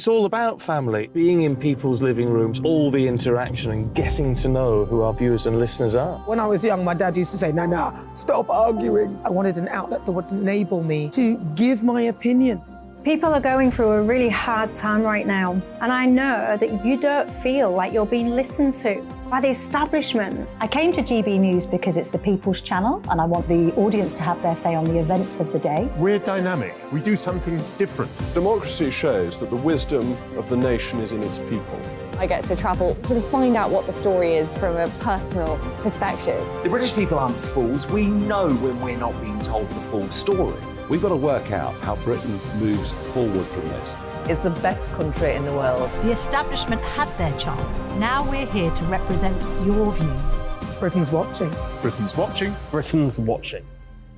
It's all about family, being in people's living rooms, all the interaction and getting to know who our viewers and listeners are. When I was young, my dad used to say, "Nah, stop arguing." I wanted an outlet that would enable me to give my opinion. People are going through a really hard time right now, and I know that you don't feel like you're being listened to by the establishment. I came to GB News because it's the People's Channel, and I want the audience to have their say on the events of the day. We're dynamic. We do something different. Democracy shows that the wisdom of the nation is in its people. I get to travel to find out what the story is from a personal perspective. The British people aren't fools. We know when we're not being told the full story. We've got to work out how Britain moves forward from this. It's the best country in the world. The establishment had their chance. Now we're here to represent your views. Britain's watching. Britain's watching. Britain's watching.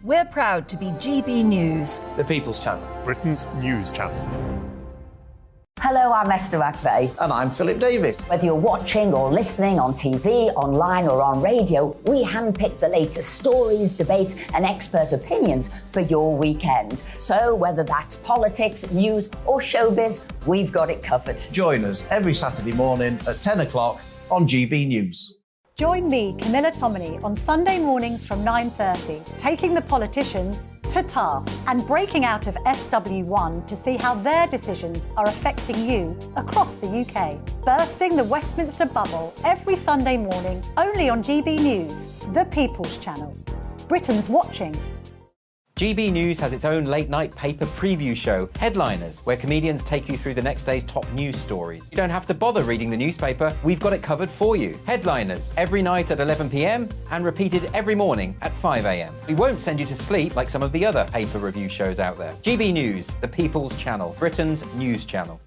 We're proud to be GB News. The People's Channel. Britain's news channel. Hello, I'm Esther McVeigh. And I'm Philip Davis. Whether you're watching or listening on TV, online or on radio, we handpick the latest stories, debates and expert opinions for your weekend. So whether that's politics, news or showbiz, we've got it covered. Join us every Saturday morning at 10 o'clock on GB News. Join me, Camilla Tominey, on Sunday mornings from 9:30, taking the politicians to task and breaking out of SW1 to see how their decisions are affecting you across the UK. Bursting the Westminster bubble every Sunday morning, only on GB News, the People's Channel. Britain's watching. GB News has its own late-night paper preview show, Headliners, where comedians take you through the next day's top news stories. You don't have to bother reading the newspaper, we've got it covered for you. Headliners, every night at 11 p.m. and repeated every morning at 5 a.m. We won't send you to sleep like some of the other paper review shows out there. GB News, the People's Channel, Britain's news channel.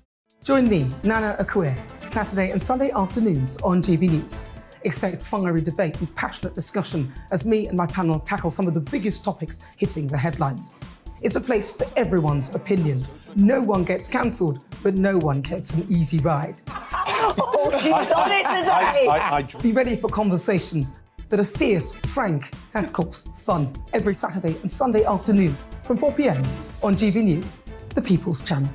Join me, Nana Akue, Saturday and Sunday afternoons on GB News. Expect fiery debate and passionate discussion as me and my panel tackle some of the biggest topics hitting the headlines. It's a place for everyone's opinion. No one gets cancelled, but no one gets an easy ride. Oh, she's on it today! Be ready for conversations that are fierce, frank, and of course, fun. Every Saturday and Sunday afternoon from 4 p.m. on GB News, the People's Channel.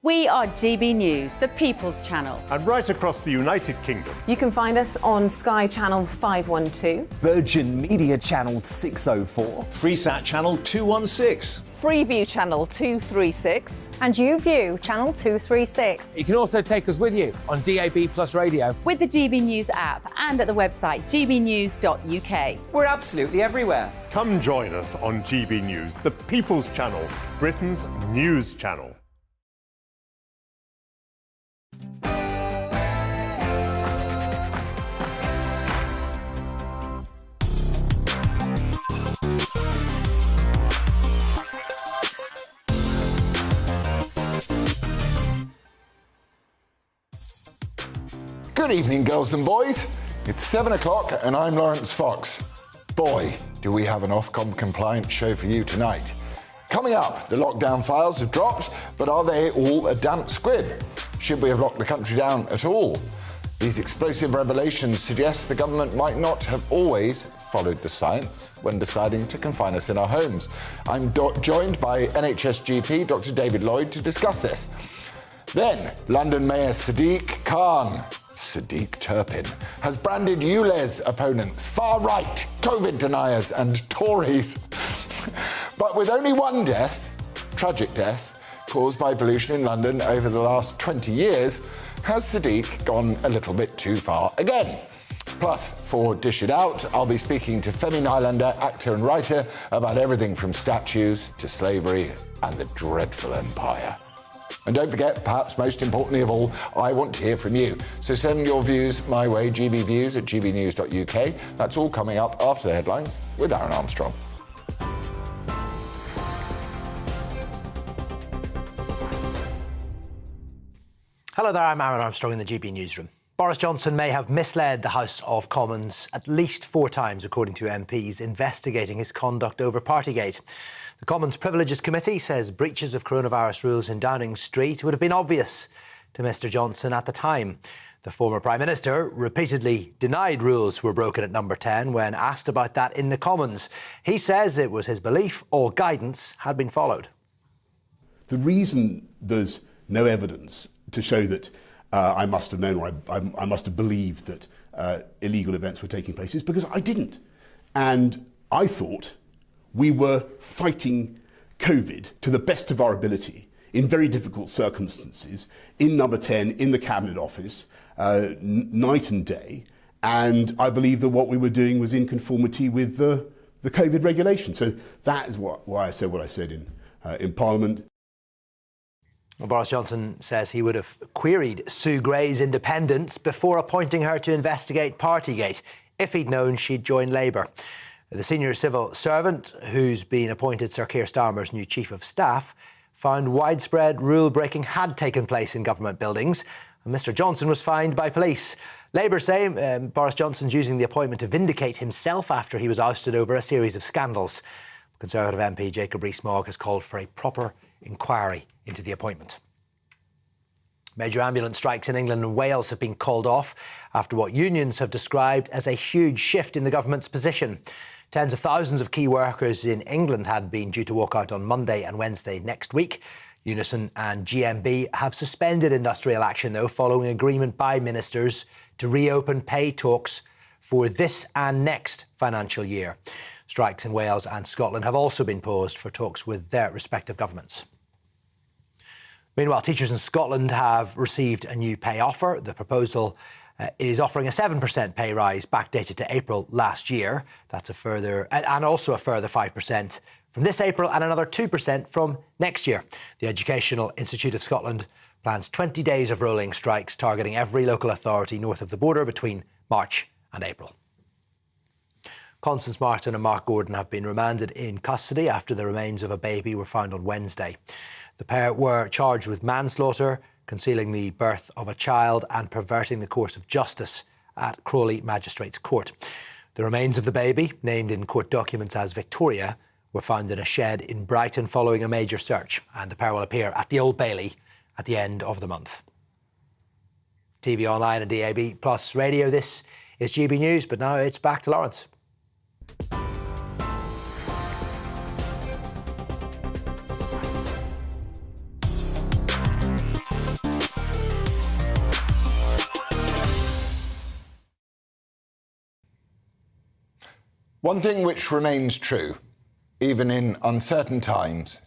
We are GB News, the People's Channel. And right across the United Kingdom. You can find us on Sky Channel 512, Virgin Media Channel 604, Freesat Channel 216. Freeview Channel 236, And YouView, Channel 236. You can also take us with you on DAB Plus Radio. With the GB News app and at the website gbnews.uk. We're absolutely everywhere. Come join us on GB News, the People's Channel, Britain's news channel. Good evening, girls and boys. It's 7 o'clock and I'm Laurence Fox. Boy, do we have an Ofcom compliant show for you tonight. Coming up, the lockdown files have dropped, but are they all a damp squib? Should we have locked the country down at all? These explosive revelations suggest the government might not have always followed the science when deciding to confine us in our homes. I'm joined by NHS GP Dr. David Lloyd to discuss this. Then, London Mayor Sadiq Turpin, has branded ULEZ opponents far-right, COVID deniers and Tories. But with only one death, tragic death, caused by pollution in London over the last 20 years, has Sadiq gone a little bit too far again? Plus, for Dish It Out, I'll be speaking to Femi Nylander, actor and writer, about everything from statues to slavery and the dreadful empire. And don't forget, perhaps most importantly of all, I want to hear from you. So send your views my way, gbviews@gbnews.uk. That's all coming up after the headlines with Aaron Armstrong. Hello there, I'm Aaron Armstrong in the GB Newsroom. Boris Johnson may have misled the House of Commons at least 4 times, according to MPs investigating his conduct over Partygate. The Commons Privileges Committee says breaches of coronavirus rules in Downing Street would have been obvious to Mr Johnson at the time. The former Prime Minister repeatedly denied rules were broken at Number 10 when asked about that in the Commons. He says it was his belief all guidance had been followed. The reason there's no evidence to show that I must have known or I must have believed that illegal events were taking place, is because I didn't. And I thought we were fighting COVID to the best of our ability in very difficult circumstances, in Number 10, in the Cabinet Office, night and day. And I believe that what we were doing was in conformity with the COVID regulation. So that is why I said what I said in Parliament. Well, Boris Johnson says he would have queried Sue Gray's independence before appointing her to investigate Partygate if he'd known she'd join Labour. The senior civil servant, who's been appointed Sir Keir Starmer's new Chief of Staff, found widespread rule-breaking had taken place in government buildings, and Mr Johnson was fined by police. Labour say Boris Johnson's using the appointment to vindicate himself after he was ousted over a series of scandals. Conservative MP Jacob Rees-Mogg has called for a proper inquiry into the appointment. Major ambulance strikes in England and Wales have been called off after what unions have described as a huge shift in the government's position. Tens of thousands of key workers in England had been due to walk out on Monday and Wednesday next week. Unison and GMB have suspended industrial action, though, following agreement by ministers to reopen pay talks for this and next financial year. Strikes in Wales and Scotland have also been paused for talks with their respective governments. Meanwhile, teachers in Scotland have received a new pay offer. The proposal is offering a 7% pay rise backdated to April last year. That's a further, and also a further 5% from this April and another 2% from next year. The Educational Institute of Scotland plans 20 days of rolling strikes targeting every local authority north of the border between March and April. Constance Martin and Mark Gordon have been remanded in custody after the remains of a baby were found on Wednesday. The pair were charged with manslaughter, concealing the birth of a child and perverting the course of justice at Crawley Magistrates Court. The remains of the baby, named in court documents as Victoria, were found in a shed in Brighton following a major search, and the pair will appear at the Old Bailey at the end of the month. TV online and DAB Plus radio, this is GB News, but now it's back to Laurence. One thing which remains true, even in uncertain times,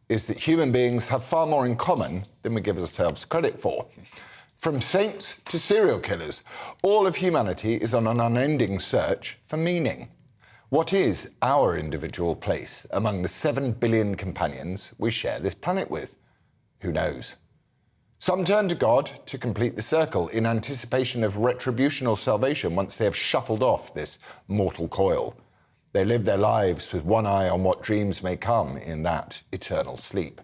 is that human beings have far more in common than we give ourselves credit for. From saints to serial killers, all of humanity is on an unending search for meaning. What is our individual place among the 7 billion companions we share this planet with? Who knows? Some turn to God to complete the circle in anticipation of retribution or salvation once they have shuffled off this mortal coil. They live their lives with one eye on what dreams may come in that eternal sleep.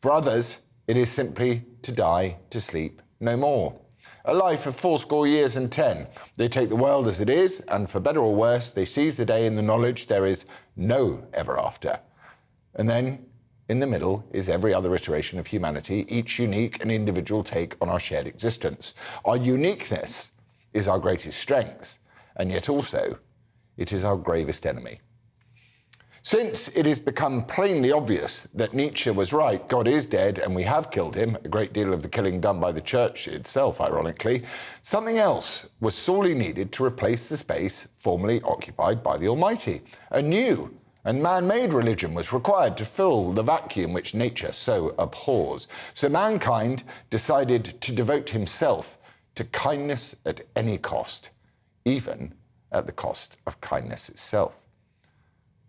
For others, it is simply to die to sleep no more. A life of 80 years and 10. They take the world as it is, and for better or worse, they seize the day in the knowledge there is no ever after. And then, in the middle, is every other iteration of humanity, each unique and individual take on our shared existence. Our uniqueness is our greatest strength, and yet also it is our gravest enemy. Since it has become plainly obvious that Nietzsche was right, God is dead and we have killed him, a great deal of the killing done by the church itself, ironically, something else was sorely needed to replace the space formerly occupied by the Almighty. A new and man-made religion was required to fill the vacuum which nature so abhors. So mankind decided to devote himself to kindness at any cost, even at the cost of kindness itself.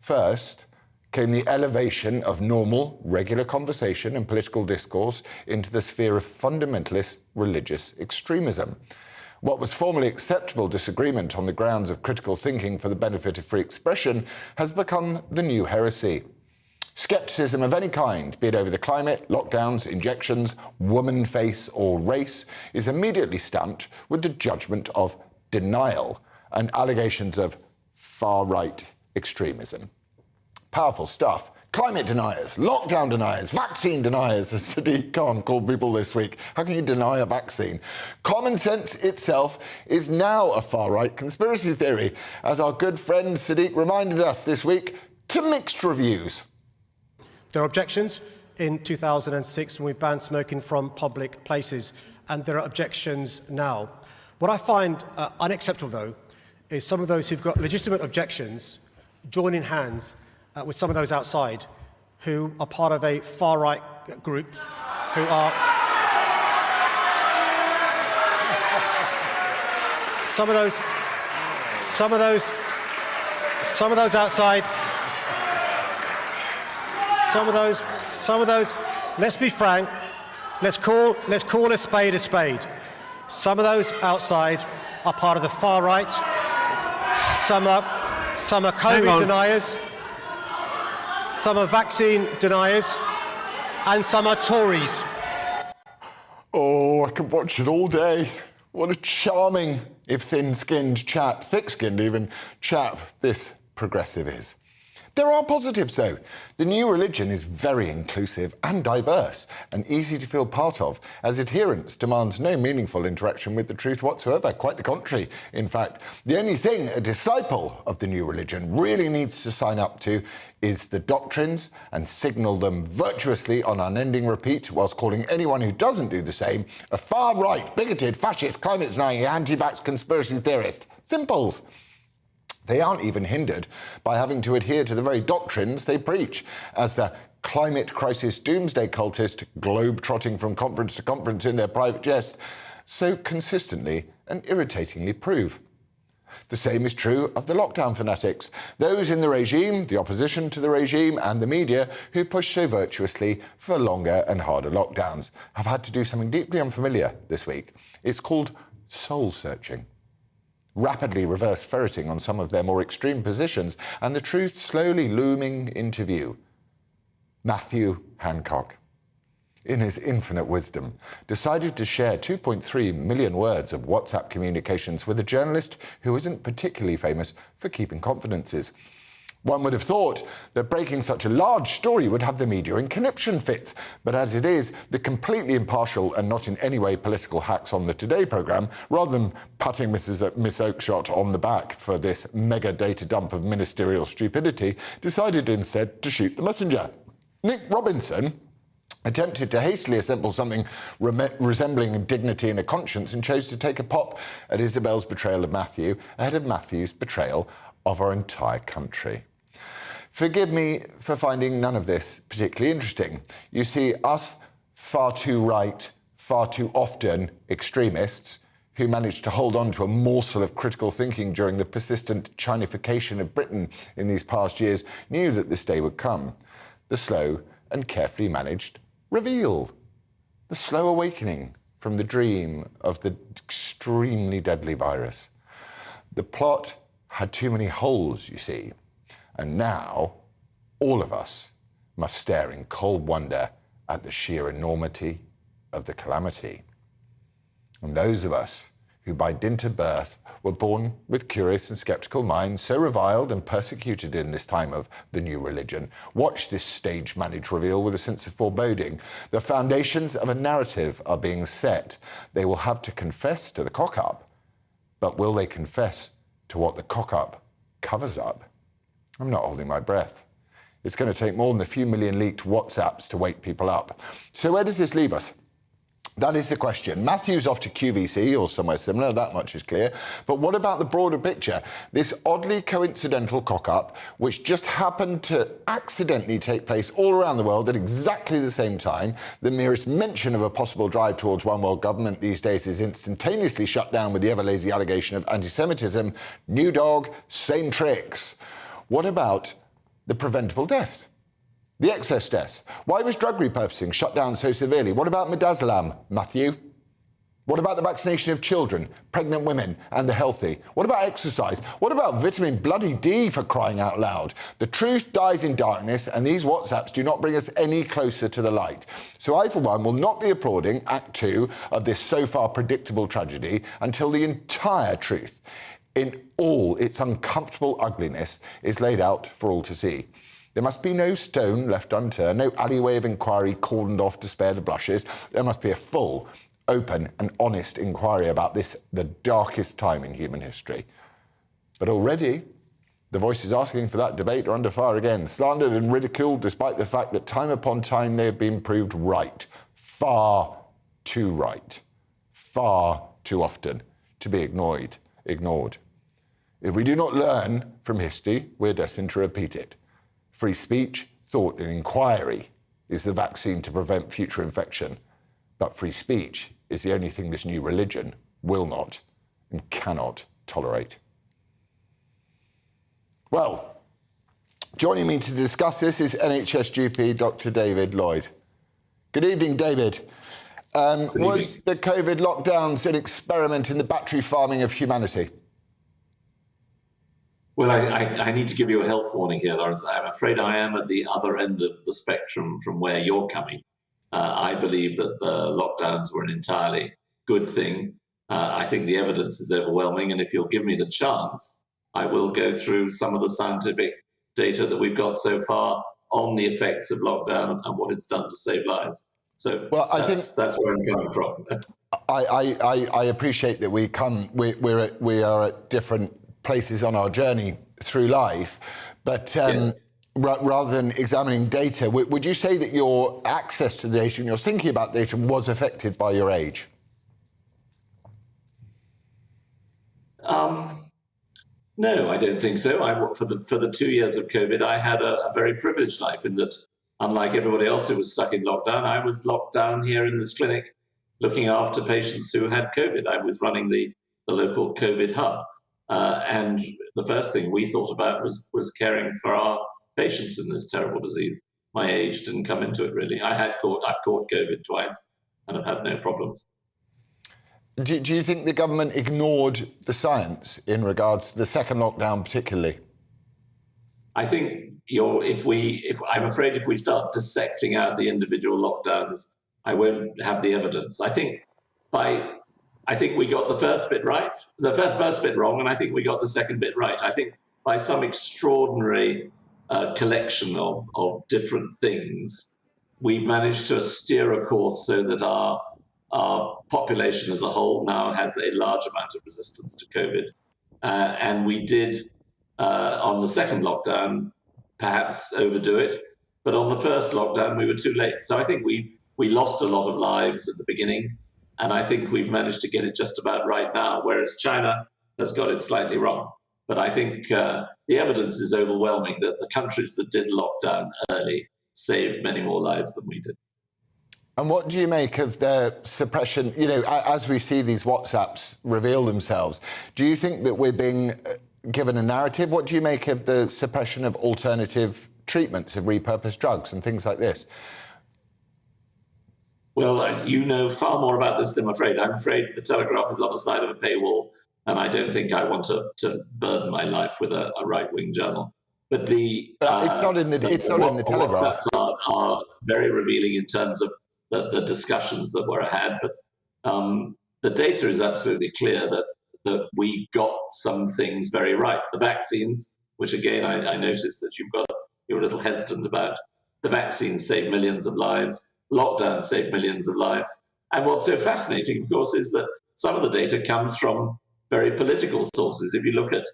First came the elevation of normal, regular conversation and political discourse into the sphere of fundamentalist religious extremism. What was formerly acceptable disagreement on the grounds of critical thinking for the benefit of free expression has become the new heresy. Skepticism of any kind, be it over the climate, lockdowns, injections, woman, face, or race, is immediately stamped with the judgment of denial and allegations of far-right extremism. Powerful stuff. Climate deniers, lockdown deniers, vaccine deniers, as Sadiq Khan called people this week. How can you deny a vaccine? Common sense itself is now a far-right conspiracy theory, as our good friend Sadiq reminded us this week, to mixed reviews. There are objections in 2006 when we banned smoking from public places, and there are objections now. What I find unacceptable, though, is some of those who've got legitimate objections joining hands with some of those outside who are part of a far-right group who are... Some of those outside, let's be frank, let's call a spade a spade. Some of those outside are part of the far right, some are COVID deniers, some are vaccine deniers, and some are Tories. Oh, I could watch it all day. What a charming, if thin-skinned chap, thick-skinned even, chap this progressive is. There are positives, though. The new religion is very inclusive and diverse and easy to feel part of, as adherence demands no meaningful interaction with the truth whatsoever. Quite the contrary. In fact, the only thing a disciple of the new religion really needs to sign up to is the doctrines and signal them virtuously on unending repeat, whilst calling anyone who doesn't do the same a far-right, bigoted, fascist, climate-denying, anti-vax conspiracy theorist. Simples. They aren't even hindered by having to adhere to the very doctrines they preach, as the climate crisis doomsday cultist globe-trotting from conference to conference in their private jets so consistently and irritatingly prove. The same is true of the lockdown fanatics, those in the regime, the opposition to the regime, and the media who push so virtuously for longer and harder lockdowns have had to do something deeply unfamiliar this week. It's called soul-searching. Rapidly reverse ferreting on some of their more extreme positions, and the truth slowly looming into view. Matthew Hancock, in his infinite wisdom, decided to share 2.3 million words of WhatsApp communications with a journalist who isn't particularly famous for keeping confidences. One would have thought that breaking such a large story would have the media in conniption fits, but as it is, the completely impartial and not in any way political hacks on the Today programme, rather than patting Miss Oakeshott on the back for this mega data dump of ministerial stupidity, decided instead to shoot the messenger. Nick Robinson attempted to hastily assemble something resembling dignity and a conscience, and chose to take a pop at Isabel's betrayal of Matthew ahead of Matthew's betrayal of our entire country. Forgive me for finding none of this particularly interesting. You see, us far too right, far too often extremists who managed to hold on to a morsel of critical thinking during the persistent Chinification of Britain in these past years knew that this day would come. The slow and carefully managed reveal. The slow awakening from the dream of the extremely deadly virus. The plot had too many holes, you see, and now all of us must stare in cold wonder at the sheer enormity of the calamity. And those of us who by dint of birth were born with curious and sceptical minds, so reviled and persecuted in this time of the new religion, watch this stage-managed reveal with a sense of foreboding. The foundations of a narrative are being set. They will have to confess to the cock-up, but will they confess to what the cock-up covers up? I'm not holding my breath. It's going to take more than a few million leaked WhatsApps to wake people up. So where does this leave us? That is the question. Matthew's off to QVC or somewhere similar, that much is clear. But what about the broader picture? This oddly coincidental cock-up, which just happened to accidentally take place all around the world at exactly the same time. The merest mention of a possible drive towards one world government these days is instantaneously shut down with the ever-lazy allegation of anti-Semitism. New dog, same tricks. What about the preventable deaths? The excess deaths. Why was drug repurposing shut down so severely? What about midazolam, Matthew? What about the vaccination of children, pregnant women, and the healthy? What about exercise? What about vitamin bloody D, for crying out loud? The truth dies in darkness, and these WhatsApps do not bring us any closer to the light. So I, for one, will not be applauding Act 2 of this so far predictable tragedy until the entire truth, in all its uncomfortable ugliness, is laid out for all to see. There must be no stone left unturned, no alleyway of inquiry cordoned off to spare the blushes. There must be a full, open and honest inquiry about this, the darkest time in human history. But already, The voices asking for that debate are under fire again, slandered and ridiculed despite the fact that time upon time they have been proved right. Far too right. Far too often to be ignored. If we do not learn from history, we're destined to repeat it. Free speech, thought and inquiry is the vaccine to prevent future infection. But free speech is the only thing this new religion will not and cannot tolerate. Well, joining me to discuss this is NHS GP Dr. David Lloyd. Good evening, David. Was the COVID lockdowns an experiment in the battery farming of humanity? Well, I need to give you a health warning here, Laurence. I'm afraid I am at the other end of the spectrum from where you're coming. I believe that the lockdowns were an entirely good thing. I think the evidence is overwhelming, and if you'll give me the chance, I will go through some of the scientific data that we've got so far on the effects of lockdown and what it's done to save lives. So that's where I'm coming from. I appreciate that we are at different places on our journey through life, but yes. Rather than examining data, would you say that your access to the data and your thinking about data was affected by your age? No, I don't think so. For the 2 years of COVID, I had a very privileged life in that, unlike everybody else who was stuck in lockdown, I was locked down here in this clinic looking after patients who had COVID. I was running the local COVID hub. And the first thing we thought about was caring for our patients in this terrible disease. My age didn't come into it, really. I've caught COVID twice and have had no problems. Do you think the government ignored the science in regards to the second lockdown particularly? I think I'm afraid if we start dissecting out the individual lockdowns, I won't have the evidence. I think we got the first bit right, the first bit wrong, and I think we got the second bit right. I think by some extraordinary collection of different things, we've managed to steer a course so that our population as a whole now has a large amount of resistance to COVID. And we did, on the second lockdown, perhaps overdo it. But on the first lockdown, we were too late. So I think we lost a lot of lives at the beginning. And I think we've managed to get it just about right now, whereas China has got it slightly wrong. But I think the evidence is overwhelming that the countries that did lockdown early saved many more lives than we did. And what do you make of the suppression? You know, as we see these WhatsApps reveal themselves, do you think that we're being given a narrative? What do you make of the suppression of alternative treatments, of repurposed drugs and things like this? Well, you know far more about this than I'm afraid. I'm afraid the Telegraph is on the side of a paywall, and I don't think I want to burden my life with a right-wing journal. But it's not in the Telegraph. WhatsApps are very revealing in terms of the discussions that were had. But the data is absolutely clear that we got some things very right. The vaccines, which again I noticed that you're a little hesitant about. The vaccines saved millions of lives. Lockdown saved millions of lives. And what's so fascinating, of course, is that some of the data comes from very political sources. If you look at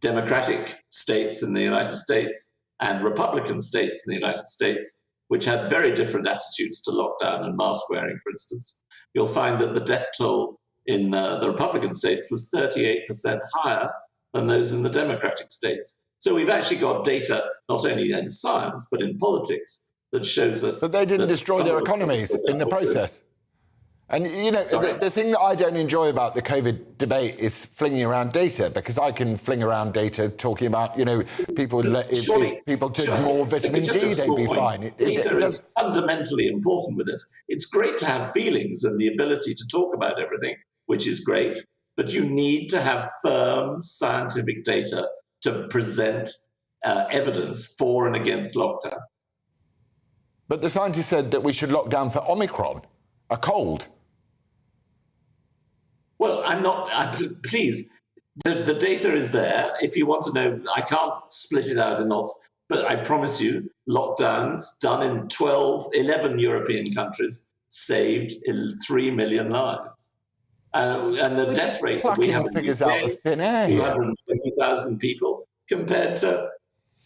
Democratic states in the United States and Republican states in the United States, which had very different attitudes to lockdown and mask wearing, for instance, you'll find that the death toll in the Republican states was 38% higher than those in the Democratic states. So we've actually got data, not only in science, but in politics, that shows us. But they didn't destroy their economies in the process. And, you know, the thing that I don't enjoy about the COVID debate is flinging around data, because I can fling around data talking about, you know, people took more vitamin D, they'd be fine. Data is fundamentally important with this. It's great to have feelings and the ability to talk about everything, which is great, but you need to have firm scientific data to present evidence for and against lockdown. But the scientists said that we should lock down for Omicron, a cold. Well, please, the data is there. If you want to know, I can't split it out in lots, but I promise you, lockdowns done in 11 European countries saved 3 million lives. And the death rate that we have in the UK, 220,000 people. compared to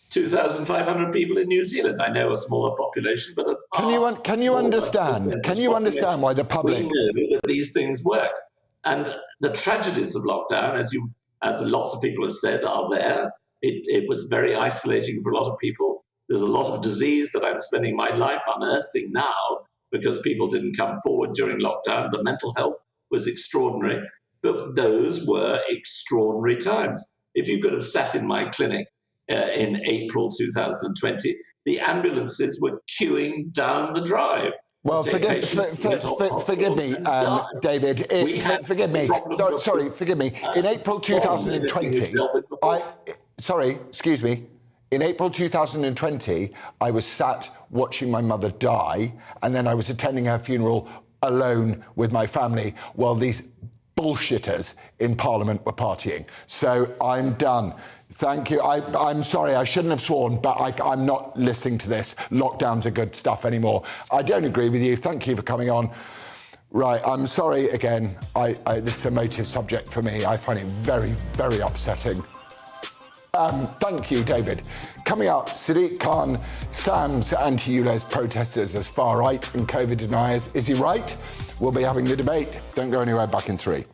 2,500 people in New Zealand. I know a smaller population, but can you understand why the public? We know that these things work, and the tragedies of lockdown, as lots of people have said, are there. It was very isolating for a lot of people. There's a lot of disease that I'm spending my life unearthing now because people didn't come forward during lockdown. The mental health was extraordinary, but those were extraordinary times. If you could have sat in my clinic in April 2020, the ambulances were queuing down the drive. Well, forgive me, David. Forgive me. Sorry, forgive me. In April 2020, in April 2020, I was sat watching my mother die, and then I was attending her funeral alone with my family while these bullshitters in Parliament were partying. So I'm done. Thank you. I'm sorry, I shouldn't have sworn, but I'm not listening to this. Lockdowns are good stuff anymore. I don't agree with you. Thank you for coming on. Right, I'm sorry again. This is a motive subject for me. I find it very, very upsetting. Thank you, David. Coming up, Sadiq Khan slams anti-ULEZ protesters as far right and COVID deniers. Is he right? We'll be having the debate. Don't go anywhere. Back in 3.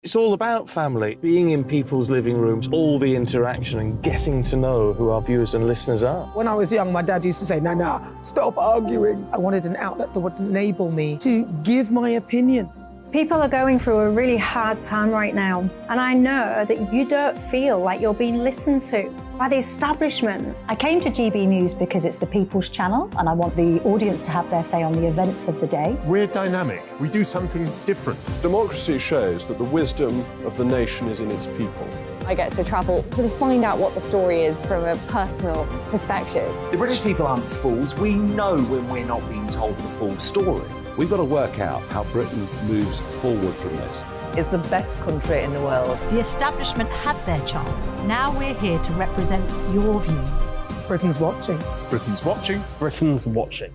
It's all about family, being in people's living rooms, all the interaction and getting to know who our viewers and listeners are. When I was young, my dad used to say, Nana, stop arguing. I wanted an outlet that would enable me to give my opinion. People are going through a really hard time right now, and I know that you don't feel like you're being listened to by the establishment. I came to GB News because it's the People's Channel, and I want the audience to have their say on the events of the day. We're dynamic. We do something different. Democracy shows that the wisdom of the nation is in its people. I get to travel to find out what the story is from a personal perspective. The British people aren't fools. We know when we're not being told the full story. We've got to work out how Britain moves forward from this. It's the best country in the world. The establishment had their chance. Now we're here to represent your views. Britain's watching. Britain's watching. Britain's watching.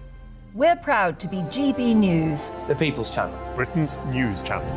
We're proud to be GB News, The People's Channel. Britain's news channel.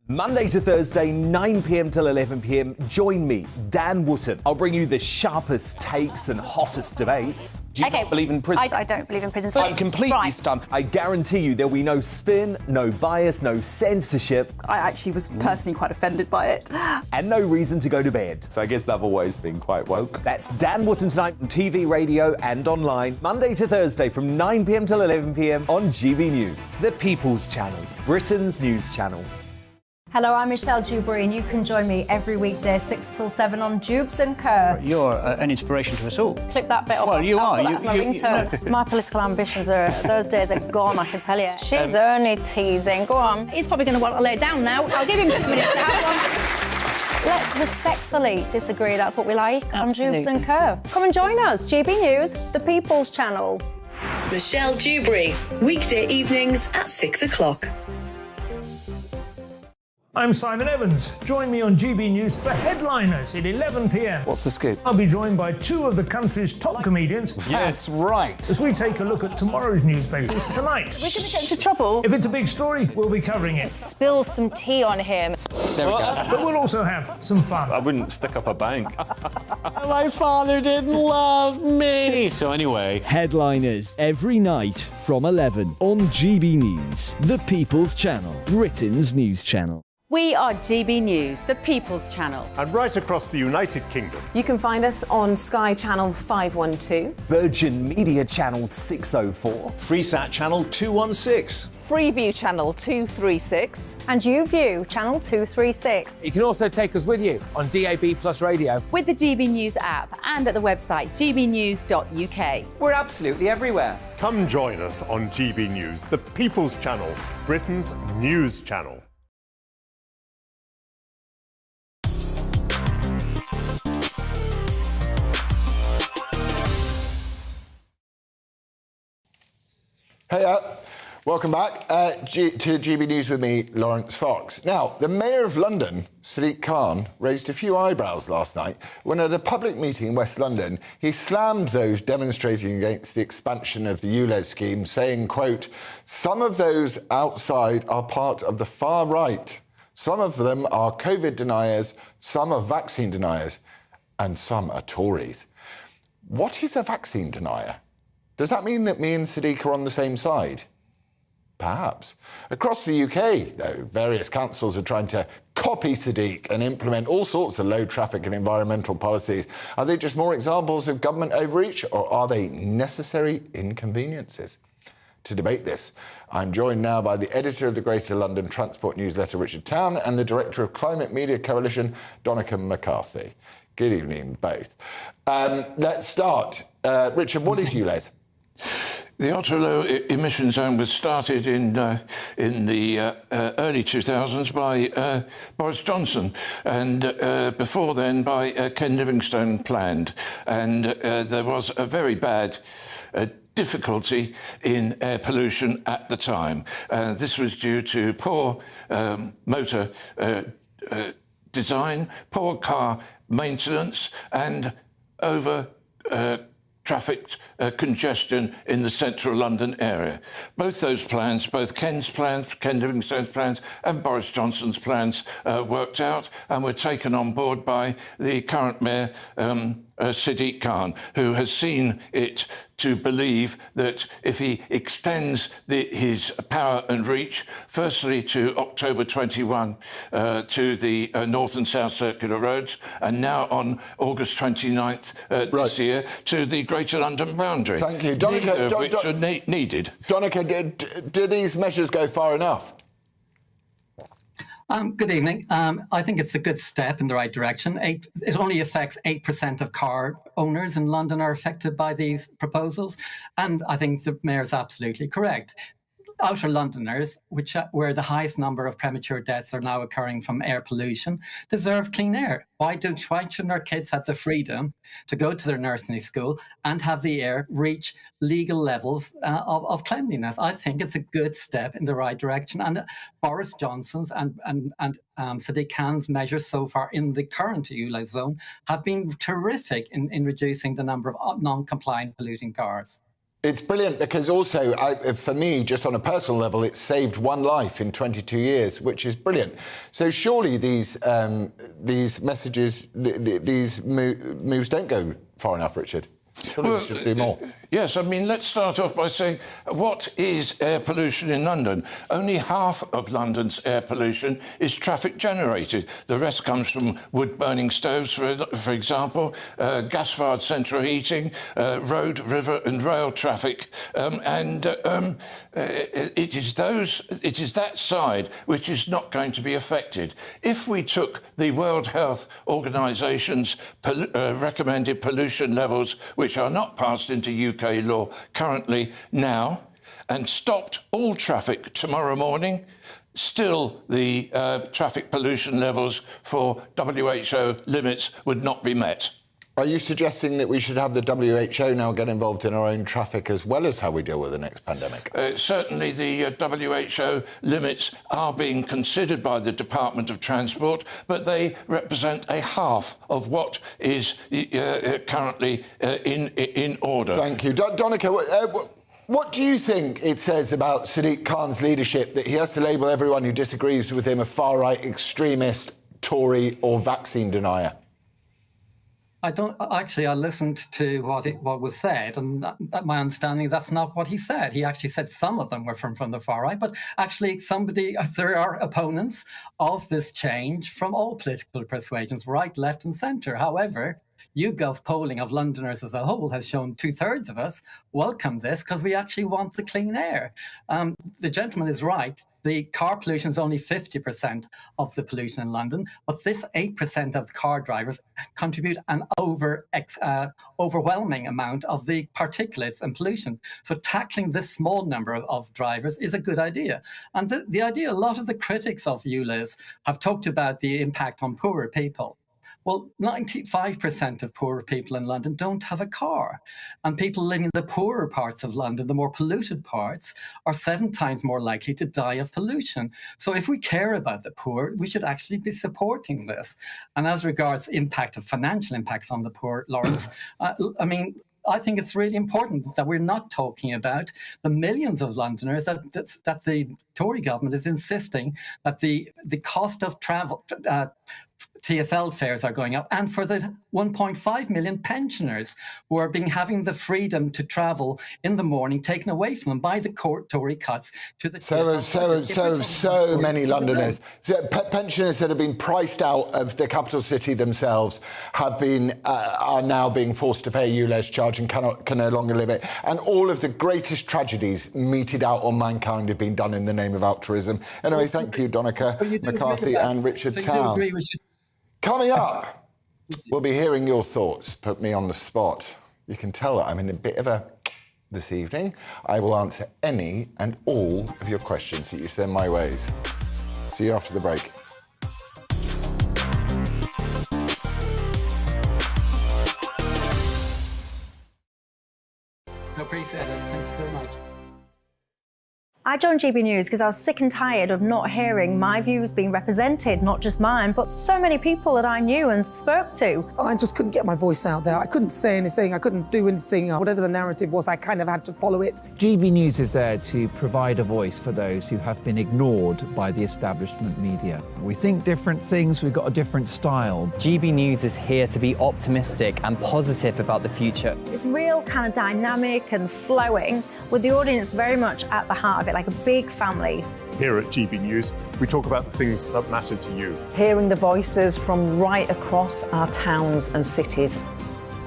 Monday to Thursday, 9 p.m. till 11 p.m. Join me, Dan Wootton. I'll bring you the sharpest takes and hottest debates. Do you not believe in prison? I don't believe in prison. I'm completely stunned. I guarantee you there'll be no spin, no bias, no censorship. I actually was personally quite offended by it. And no reason to go to bed. So I guess they've always been quite woke. That's Dan Wootton tonight on TV, radio and online. Monday to Thursday from 9 p.m. till 11 p.m. on GB News. The People's Channel, Britain's news channel. Hello, I'm Michelle Dewberry, and you can join me every weekday 6 till 7 on Jubes and Kerr. You're an inspiration to us all. Click that bit up. Well, you are. That's my ringtone. My political ambitions those days are gone, I can tell you. She's only teasing. Go on. He's probably going to want to lay down now. I'll give him 2 minutes to have one. Let's respectfully disagree. That's what we like on Jubes and Kerr. Come and join us. GB News, the People's Channel. Michelle Dewberry, weekday evenings at 6 o'clock. I'm Simon Evans. Join me on GB News for Headliners at 11 p.m. What's the scoop? I'll be joined by 2 of the country's top comedians. That's right. As we take a look at tomorrow's newspapers tonight. We're going to get into trouble. If it's a big story, we'll be covering it. Spill some tea on him. There we go. But we'll also have some fun. I wouldn't stick up a bank. My father didn't love me. So anyway. Headliners every night from 11 on GB News, the People's Channel, Britain's news channel. We are GB News, the People's Channel. And right across the United Kingdom. You can find us on Sky Channel 512. Virgin Media Channel 604. Freesat Channel 216. Freeview Channel 236. And YouView Channel 236. You can also take us with you on DAB Plus Radio. With the GB News app and at the website gbnews.uk. We're absolutely everywhere. Come join us on GB News, the People's Channel, Britain's news channel. Hey, Welcome back to GB News with me, Laurence Fox. Now, the Mayor of London, Sadiq Khan, raised a few eyebrows last night when at a public meeting in West London, he slammed those demonstrating against the expansion of the ULEZ scheme, saying, quote, "Some of those outside are part of the far right. Some of them are COVID deniers, some are vaccine deniers, and some are Tories." What is a vaccine denier? Does that mean that me and Sadiq are on the same side? Perhaps. Across the UK, though, various councils are trying to copy Sadiq and implement all sorts of low traffic and environmental policies. Are they just more examples of government overreach, or are they necessary inconveniences? To debate this, I'm joined now by the editor of the Greater London Transport newsletter, Richard Town, and the director of Climate Media Coalition, Donica McCarthy. Good evening, both. Let's start. Richard, what is ULEZ? The ultra-low emission zone was started in the early 2000s by Boris Johnson, and before then by Ken Livingstone planned. And there was a very bad difficulty in air pollution at the time. This was due to poor motor design, poor car maintenance, and over traffic congestion in the central London area. Both those plans, both Ken's plans, Ken Livingstone's plans, and Boris Johnson's plans worked out and were taken on board by the current mayor, Sadiq Khan, who has seen it to believe that if he extends his power and reach, firstly to October 21 to the North and South Circular Roads, and now on August 29th this year to the Greater London boundary. Thank you. Neither of which are needed. Donica, do these measures go far enough? Good evening. I think it's a good step in the right direction. It only affects 8% of car owners in London are affected by these proposals. And I think the mayor's absolutely correct. Outer Londoners, where the highest number of premature deaths are now occurring from air pollution, deserve clean air. Why shouldn't our kids have the freedom to go to their nursery school and have the air reach legal levels of cleanliness? I think it's a good step in the right direction. And Boris Johnson's and Sadiq Khan's measures so far in the current ULEZ zone have been terrific in reducing the number of non-compliant polluting cars. It's brilliant because also, for me, just on a personal level, it's saved one life in 22 years, which is brilliant. So surely these messages, these moves don't go far enough, Richard. Surely we should do more. Yes, I mean, let's start off by saying, what is air pollution in London? Only half of London's air pollution is traffic generated. The rest comes from wood-burning stoves, for example, gas-fired central heating, road, river and rail traffic. It is that side which is not going to be affected. If we took the World Health Organization's recommended pollution levels, which are not passed into UK law currently now, and stopped all traffic tomorrow morning, still the traffic pollution levels for WHO limits would not be met. Are you suggesting that we should have the WHO now get involved in our own traffic as well as how we deal with the next pandemic? Certainly the WHO limits are being considered by the Department of Transport, but they represent a half of what is currently in order. Thank you. Donica, what do you think it says about Sadiq Khan's leadership that he has to label everyone who disagrees with him a far-right extremist, Tory or vaccine denier? I listened to what was said, and my understanding that's not what he said. He actually said some of them were from the far right, but actually there are opponents of this change from all political persuasions, right, left and centre. However, YouGov polling of Londoners as a whole has shown 2/3 of us welcome this because we actually want the clean air. The gentleman is right. The car pollution is only 50% of the pollution in London, but this 8% of car drivers contribute an overwhelming amount of the particulates and pollution. So tackling this small number of drivers is a good idea. And the idea, a lot of the critics of ULEZ have talked about the impact on poorer people. Well, 95% of poorer people in London don't have a car. And people living in the poorer parts of London, the more polluted parts, are 7 times more likely to die of pollution. So if we care about the poor, we should actually be supporting this. And as regards financial impacts on the poor, Laurence, I think it's really important that we're not talking about the millions of Londoners that the Tory government is insisting that the cost of travel, TfL fares are going up, and for the 1.5 million pensioners who are having the freedom to travel in the morning taken away from them by the Tory cuts to the so many Londoners, pensioners that have been priced out of the capital city themselves are now being forced to pay a ULEZ charge and can no longer live it. And all of the greatest tragedies meted out on mankind have been done in the name of altruism. Anyway, thank you, Donica McCarthy and Richard Town. Coming up, we'll be hearing your thoughts. Put me on the spot. You can tell that I'm in a bit of a this evening. I will answer any and all of your questions that you send my ways. See you after the break. I appreciate it. Thanks so much. I joined GB News because I was sick and tired of not hearing my views being represented, not just mine, but so many people that I knew and spoke to. I just couldn't get my voice out there. I couldn't say anything. I couldn't do anything. Whatever the narrative was, I kind of had to follow it. GB News is there to provide a voice for those who have been ignored by the establishment media. We think different things. We've got a different style. GB News is here to be optimistic and positive about the future. It's real kind of dynamic and flowing, with the audience very much at the heart of it, like a big family. Here at GB News, we talk about the things that matter to you. Hearing the voices from right across our towns and cities,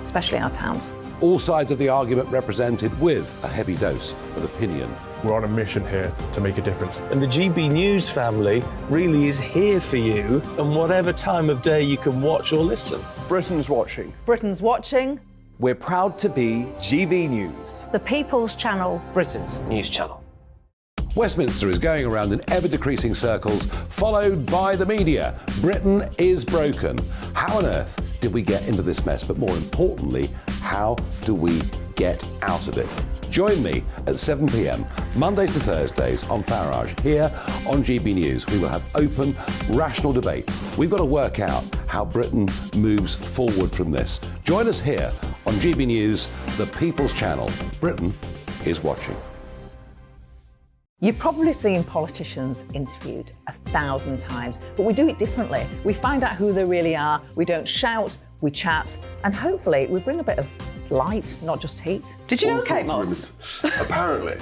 especially our towns. All sides of the argument represented with a heavy dose of opinion. We're on a mission here to make a difference. And the GB News family really is here for you, and whatever time of day you can watch or listen. Britain's watching. Britain's watching. We're proud to be GB News. The People's Channel. Britain's news channel. Westminster is going around in ever-decreasing circles, followed by the media. Britain is broken. How on earth did we get into this mess? But more importantly, how do we get out of it? Join me at 7 p.m, Mondays to Thursdays on Farage, here on GB News. We will have open, rational debate. We've got to work out how Britain moves forward from this. Join us here on GB News, the People's Channel. Britain is watching. You've probably seen politicians interviewed 1,000 times, but we do it differently. We find out who they really are, we don't shout, we chat, and hopefully we bring a bit of light, not just heat. Did you know Kate Moss? Apparently.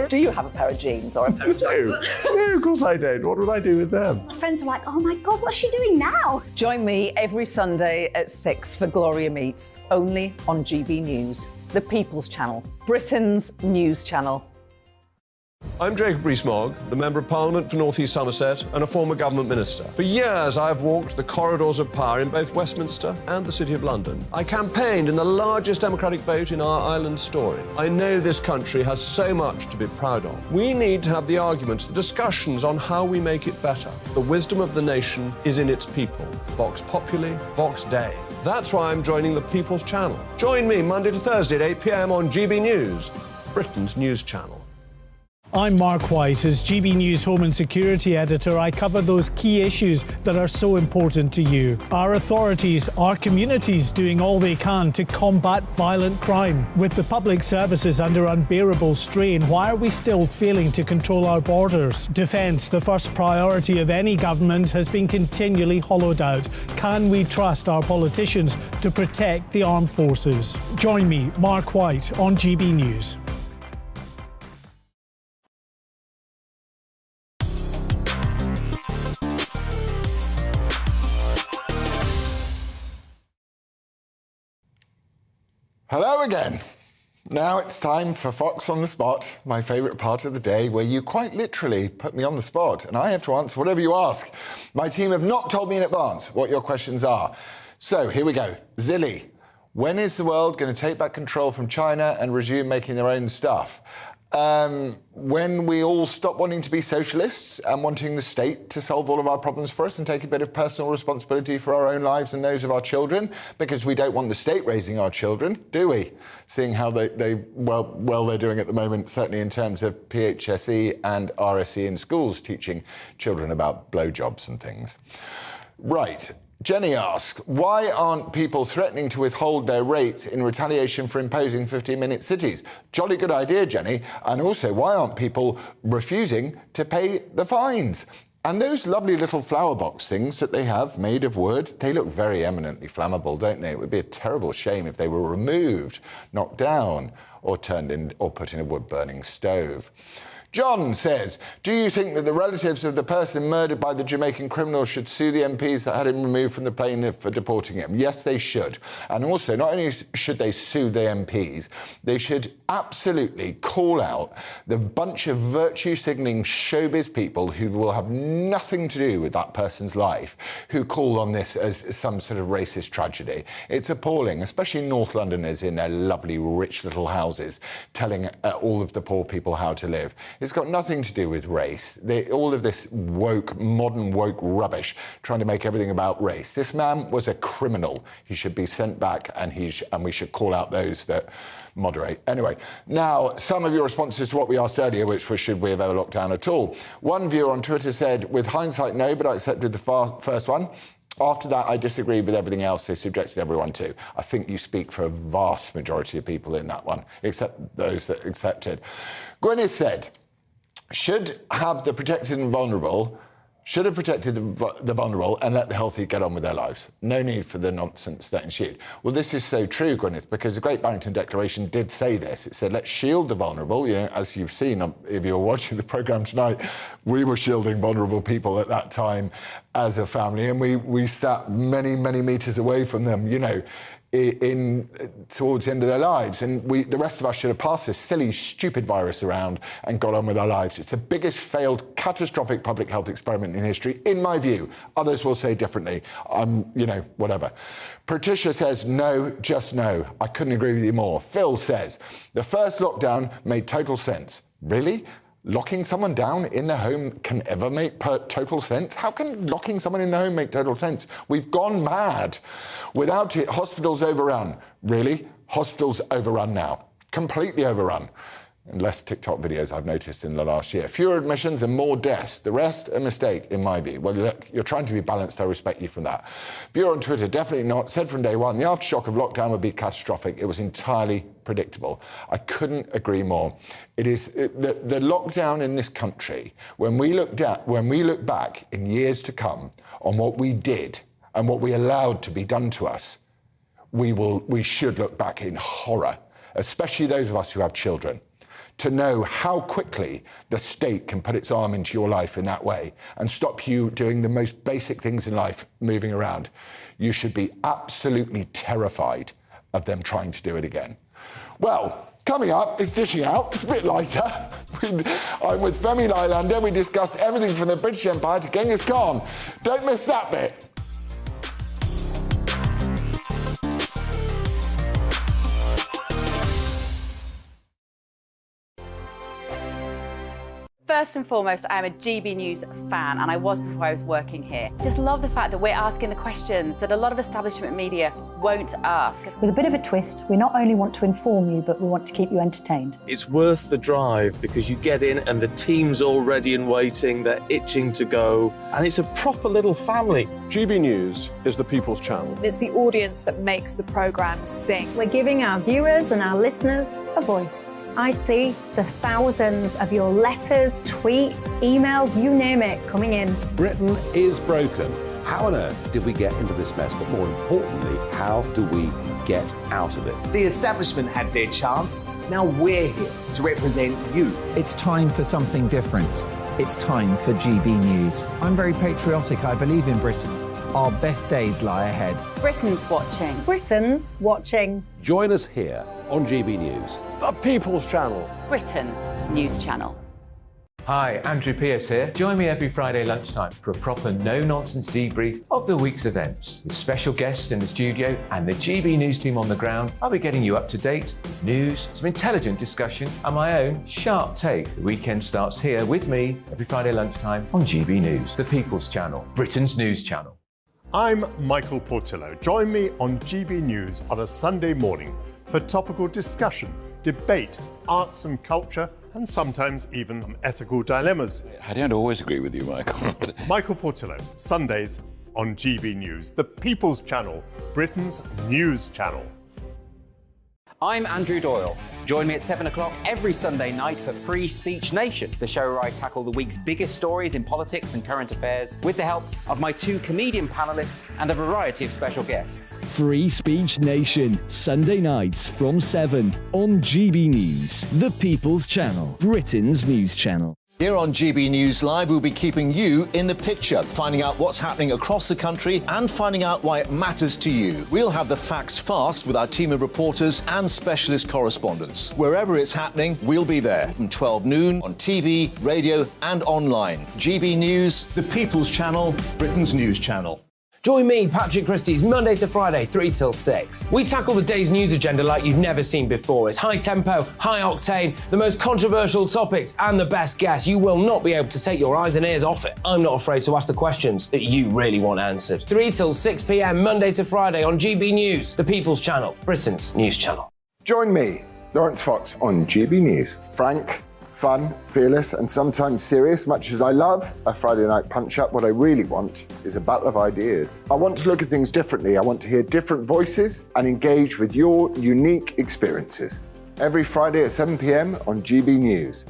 Do you have a pair of jeans or a pair of jeans? No, of course I don't. What would I do with them? My friends are like, oh my God, what's she doing now? Join me every Sunday at 6 for Gloria Meets, only on GB News, the People's Channel, Britain's news channel. I'm Jacob Rees-Mogg, the Member of Parliament for North East Somerset and a former government minister. For years, I've walked the corridors of power in both Westminster and the City of London. I campaigned in the largest democratic vote in our island story. I know this country has so much to be proud of. We need to have the arguments, the discussions on how we make it better. The wisdom of the nation is in its people. Vox Populi, Vox Dei. That's why I'm joining the People's Channel. Join me Monday to Thursday at 8 p.m. on GB News, Britain's news channel. I'm Mark White. As GB News Home and Security Editor, I cover those key issues that are so important to you. Our authorities, our communities doing all they can to combat violent crime. With the public services under unbearable strain, why are we still failing to control our borders? Defence, the first priority of any government, has been continually hollowed out. Can we trust our politicians to protect the armed forces? Join me, Mark White, on GB News. Hello again. Now it's time for Fox on the Spot, my favourite part of the day, where you quite literally put me on the spot and I have to answer whatever you ask. My team have not told me in advance what your questions are. So here we go. Zilly, when is the world going to take back control from China and resume making their own stuff? when we all stop wanting to be socialists and wanting the state to solve all of our problems for us and take a bit of personal responsibility for our own lives and those of our children, because we don't want the state raising our children, do we? Seeing how they're doing at the moment, certainly in terms of PHSE and RSE in schools, teaching children about blowjobs and things. Right. Jenny asks, why aren't people threatening to withhold their rates in retaliation for imposing 15-minute cities? Jolly good idea, Jenny. And also, why aren't people refusing to pay the fines? And those lovely little flower box things that they have made of wood, they look very eminently flammable, don't they? It would be a terrible shame if they were removed, knocked down, or turned in or put in a wood-burning stove. John says, do you think that the relatives of the person murdered by the Jamaican criminal should sue the MPs that had him removed from the plane for deporting him? Yes, they should. And also, not only should they sue the MPs, they should absolutely call out the bunch of virtue-signalling showbiz people who will have nothing to do with that person's life, who call on this as some sort of racist tragedy. It's appalling, especially North Londoners in their lovely, rich little houses, telling all of the poor people how to live. It's got nothing to do with race. All of this modern woke rubbish, trying to make everything about race. This man was a criminal. He should be sent back, and we should call out those that moderate. Anyway, now, some of your responses to what we asked earlier, which was, should we have ever locked down at all? One viewer on Twitter said, with hindsight, no, but I accepted the first one. After that, I disagreed with everything else they subjected everyone to. I think you speak for a vast majority of people in that one, except those that accepted. Gwyneth said, should have protected the vulnerable and let the healthy get on with their lives. No need for the nonsense that ensued. Well, this is so true, Gwyneth, because the Great Barrington Declaration did say this. It said, let's shield the vulnerable. You know, as you've seen, if you were watching the programme tonight, we were shielding vulnerable people at that time as a family, and we sat many, many metres away from them, you know, towards the end of their lives, and the rest of us should have passed this silly, stupid virus around and got on with our lives. It's the biggest failed, catastrophic public health experiment in history, in my view. Others will say differently. You know, whatever. Patricia says, no, just no. I couldn't agree with you more. Phil says, the first lockdown made total sense. Really? Locking someone down in their home can ever make total sense? How can locking someone in their home make total sense? We've gone mad. Without it, hospitals overrun. Really? Hospitals overrun now. Completely overrun. And less TikTok videos I've noticed in the last year. Fewer admissions and more deaths. The rest, a mistake, in my view. Well, look, you're trying to be balanced. I respect you from that. Viewer on Twitter, definitely not. Said from day one, the aftershock of lockdown would be catastrophic. It was entirely predictable. I couldn't agree more. It is the lockdown in this country, when we look back in years to come on what we did and what we allowed to be done to us, we should look back in horror, especially those of us who have children, to know how quickly the state can put its arm into your life in that way and stop you doing the most basic things in life, moving around. You should be absolutely terrified of them trying to do it again. Well, coming up, it's Dishing Out. It's a bit lighter. I'm with Femi Lylander. We discussed everything from the British Empire to Genghis Khan. Don't miss that bit. First and foremost, I am a GB News fan, and I was before I was working here. Just love the fact that we're asking the questions that a lot of establishment media won't ask. With a bit of a twist, we not only want to inform you, but we want to keep you entertained. It's worth the drive because you get in and the team's all ready and waiting, they're itching to go, and it's a proper little family. GB News is the people's channel. It's the audience that makes the programme sing. We're giving our viewers and our listeners a voice. I see the thousands of your letters, tweets, emails, you name it, coming in. Britain is broken. How on earth did we get into this mess? But more importantly, how do we get out of it? The establishment had their chance. Now we're here to represent you. It's time for something different. It's time for GB News. I'm very patriotic. I believe in Britain. Our best days lie ahead. Britain's watching. Britain's watching. Join us here on GB News. The People's Channel. Britain's news channel. Hi, Andrew Pierce here. Join me every Friday lunchtime for a proper no-nonsense debrief of the week's events. With special guests in the studio and the GB News team on the ground, I'll be getting you up to date with news, some intelligent discussion, and my own sharp take. The weekend starts here with me every Friday lunchtime on GB News, the People's Channel, Britain's news channel. I'm Michael Portillo. Join me on GB News on a Sunday morning for topical discussion, debate, arts and culture, and sometimes even ethical dilemmas. I don't always agree with you, Michael. Michael Portillo, Sundays on GB News, the People's Channel, Britain's news channel. I'm Andrew Doyle. Join me at 7 o'clock every Sunday night for Free Speech Nation, the show where I tackle the week's biggest stories in politics and current affairs with the help of my 2 comedian panellists and a variety of special guests. Free Speech Nation, Sunday nights from 7 on GB News, the People's Channel, Britain's news channel. Here on GB News Live, we'll be keeping you in the picture, finding out what's happening across the country and finding out why it matters to you. We'll have the facts fast with our team of reporters and specialist correspondents. Wherever it's happening, we'll be there from 12 noon on TV, radio and online. GB News, the People's Channel, Britain's news channel. Join me, Patrick Christie's, Monday to Friday, 3 till 6. We tackle the day's news agenda like you've never seen before. It's high tempo, high octane, the most controversial topics, and the best guests. You will not be able to take your eyes and ears off it. I'm not afraid to ask the questions that you really want answered. 3 till 6 p.m, Monday to Friday on GB News, the People's Channel, Britain's news channel. Join me, Laurence Fox, on GB News. Frank, fun, fearless, and sometimes serious. Much as I love a Friday night punch-up, what I really want is a battle of ideas. I want to look at things differently. I want to hear different voices and engage with your unique experiences. Every Friday at 7 p.m. on GB News.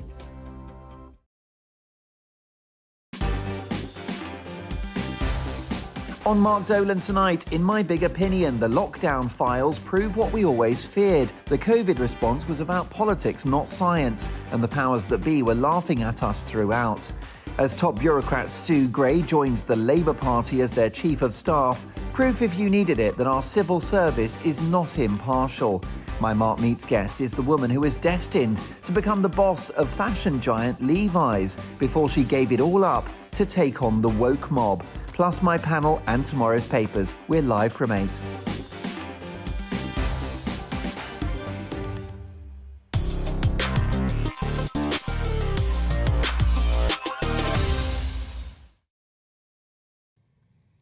On Mark Dolan tonight, in my big opinion, the lockdown files prove what we always feared. The COVID response was about politics, not science, and the powers that be were laughing at us throughout. As top bureaucrat Sue Gray joins the Labour Party as their chief of staff, proof if you needed it that our civil service is not impartial. My Mark Meets guest is the woman who is destined to become the boss of fashion giant Levi's before she gave it all up to take on the woke mob. Plus my panel and tomorrow's papers. We're live from 8.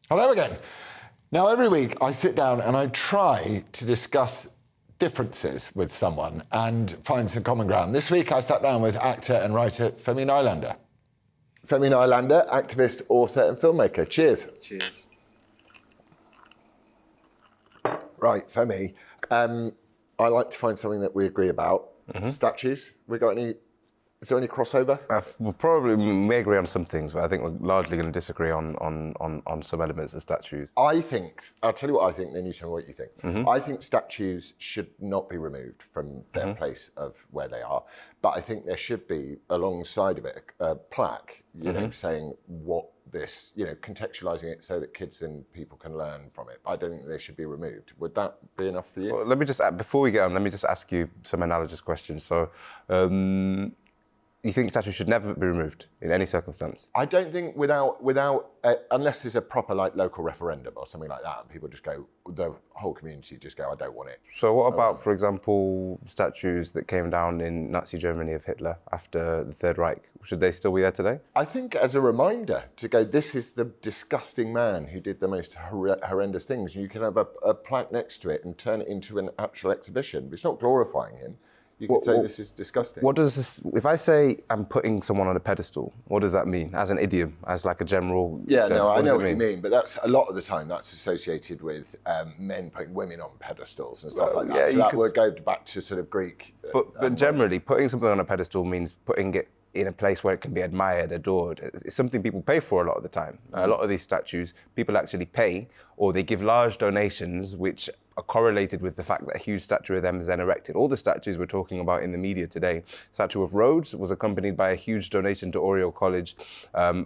Hello again. Now, every week I sit down and I try to discuss differences with someone and find some common ground. This week I sat down with actor and writer Femi Nylander. Femi Nylander, activist, author and filmmaker. Cheers. Cheers. Right, Femi, I like to find something that we agree about. Statues. Is there any crossover? We may agree on some things, but I think we're largely going to disagree on some elements of statues. I'll tell you what I think, then you tell me what you think. I think statues should not be removed from their place of where they are, but I think there should be, alongside of it, a plaque, you know, saying what this, you know, contextualising it so that kids and people can learn from it. I don't think they should be removed. Would that be enough for you? Well, let me just, before we get on, let me just ask you some analogous questions. So, you think statues should never be removed in any circumstance? I don't think unless there's a proper like local referendum or something like that, and people just go, the whole community just go, I don't want it. So what about, for example, statues that came down in Nazi Germany of Hitler after the Third Reich? Should they still be there today? I think as a reminder to go, this is the disgusting man who did the most horrendous things. You can have a plaque next to it and turn it into an actual exhibition. It's not glorifying him. You could say this is disgusting. What does this, if I say I'm putting someone on a pedestal, what does that mean? As an idiom, as like a general... Yeah, no, I know what you mean, but that's a lot of the time that's associated with men putting women on pedestals and stuff like that. Yeah, so that would go back to sort of Greek... But generally, putting something on a pedestal means putting it in a place where it can be admired, adored. It's something people pay for a lot of the time. A lot of these statues, people actually pay, or they give large donations, which are correlated with the fact that a huge statue of them is then erected. All the statues we're talking about in the media today, statue of Rhodes was accompanied by a huge donation to Oriel College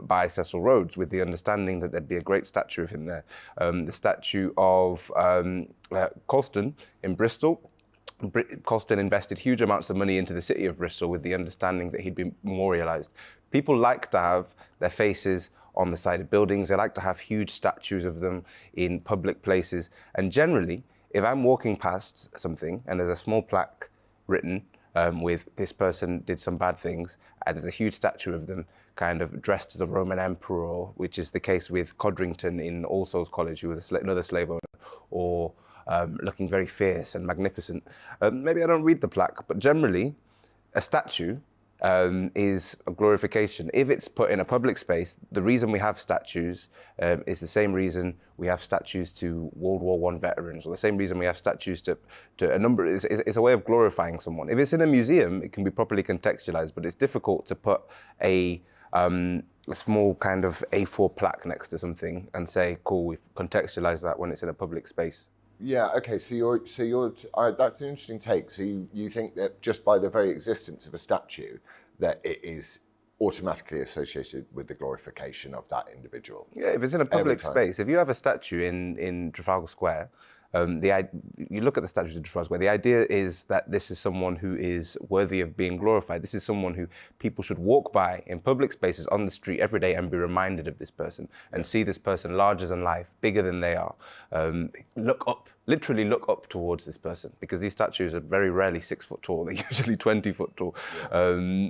by Cecil Rhodes, with the understanding that there'd be a great statue of him there. The statue of Colston in Bristol, Colston invested huge amounts of money into the city of Bristol with the understanding that he'd be memorialised. People like to have their faces on the side of buildings. They like to have huge statues of them in public places. And generally, if I'm walking past something and there's a small plaque written with this person did some bad things, and there's a huge statue of them kind of dressed as a Roman emperor, which is the case with Codrington in All Souls College, who was another slave owner, or looking very fierce and magnificent. Maybe I don't read the plaque, but generally, a statue is a glorification. If it's put in a public space, the reason we have statues is the same reason we have statues to World War I veterans, or the same reason we have statues to a number. It's a way of glorifying someone. If it's in a museum, it can be properly contextualized, but it's difficult to put a small kind of A4 plaque next to something and say, cool, we've contextualized that when it's in a public space. Yeah, okay, so that's an interesting take. So you think that just by the very existence of a statue, that it is automatically associated with the glorification of that individual? Yeah, if it's in a public space, if you have a statue in Trafalgar Square, you look at the statues in Trafalgar Square, the idea is that this is someone who is worthy of being glorified. This is someone who people should walk by in public spaces on the street every day and be reminded of this person and see this person larger than life, bigger than they are. Look up, literally look up towards this person, because these statues are very rarely 6 foot tall. They're usually 20 foot tall. Yeah.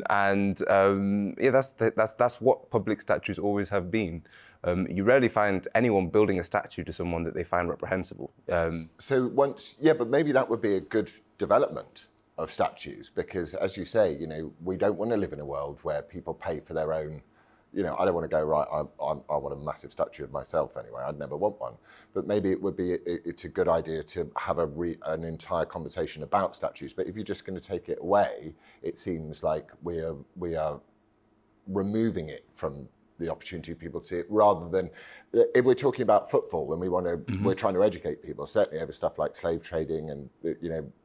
That's what public statues always have been. You rarely find anyone building a statue to someone that they find reprehensible. But maybe that would be a good development of statues, because as you say, we don't want to live in a world where people pay for their own, I don't want to go, right, I want a massive statue of myself anyway, I'd never want one. But maybe it's a good idea to have an entire conversation about statues. But if you're just going to take it away, it seems like we are removing it from the opportunity of people to see it, rather than, if we're talking about footfall and we're trying to educate people, certainly over stuff like slave trading and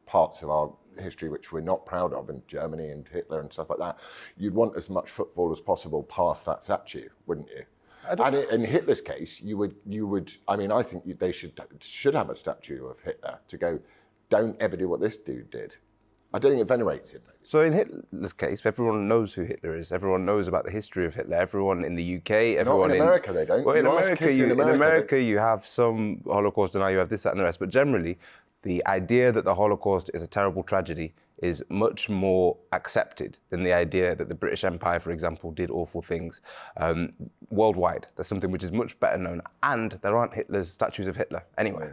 parts of our history which we're not proud of, in Germany and Hitler and stuff like that, you'd want as much footfall as possible past that statue, wouldn't you? And in Hitler's case, you would. I mean, I think they should have a statue of Hitler to go, don't ever do what this dude did. I don't think it venerates him. So in Hitler's case, everyone knows who Hitler is. Everyone knows about the history of Hitler. Everyone in the UK, everyone in America, they don't. Well, in America, you have some Holocaust denial, you have this, that, and the rest. But generally, the idea that the Holocaust is a terrible tragedy is much more accepted than the idea that the British Empire, for example, did awful things worldwide. That's something which is much better known, and there aren't statues of Hitler anyway,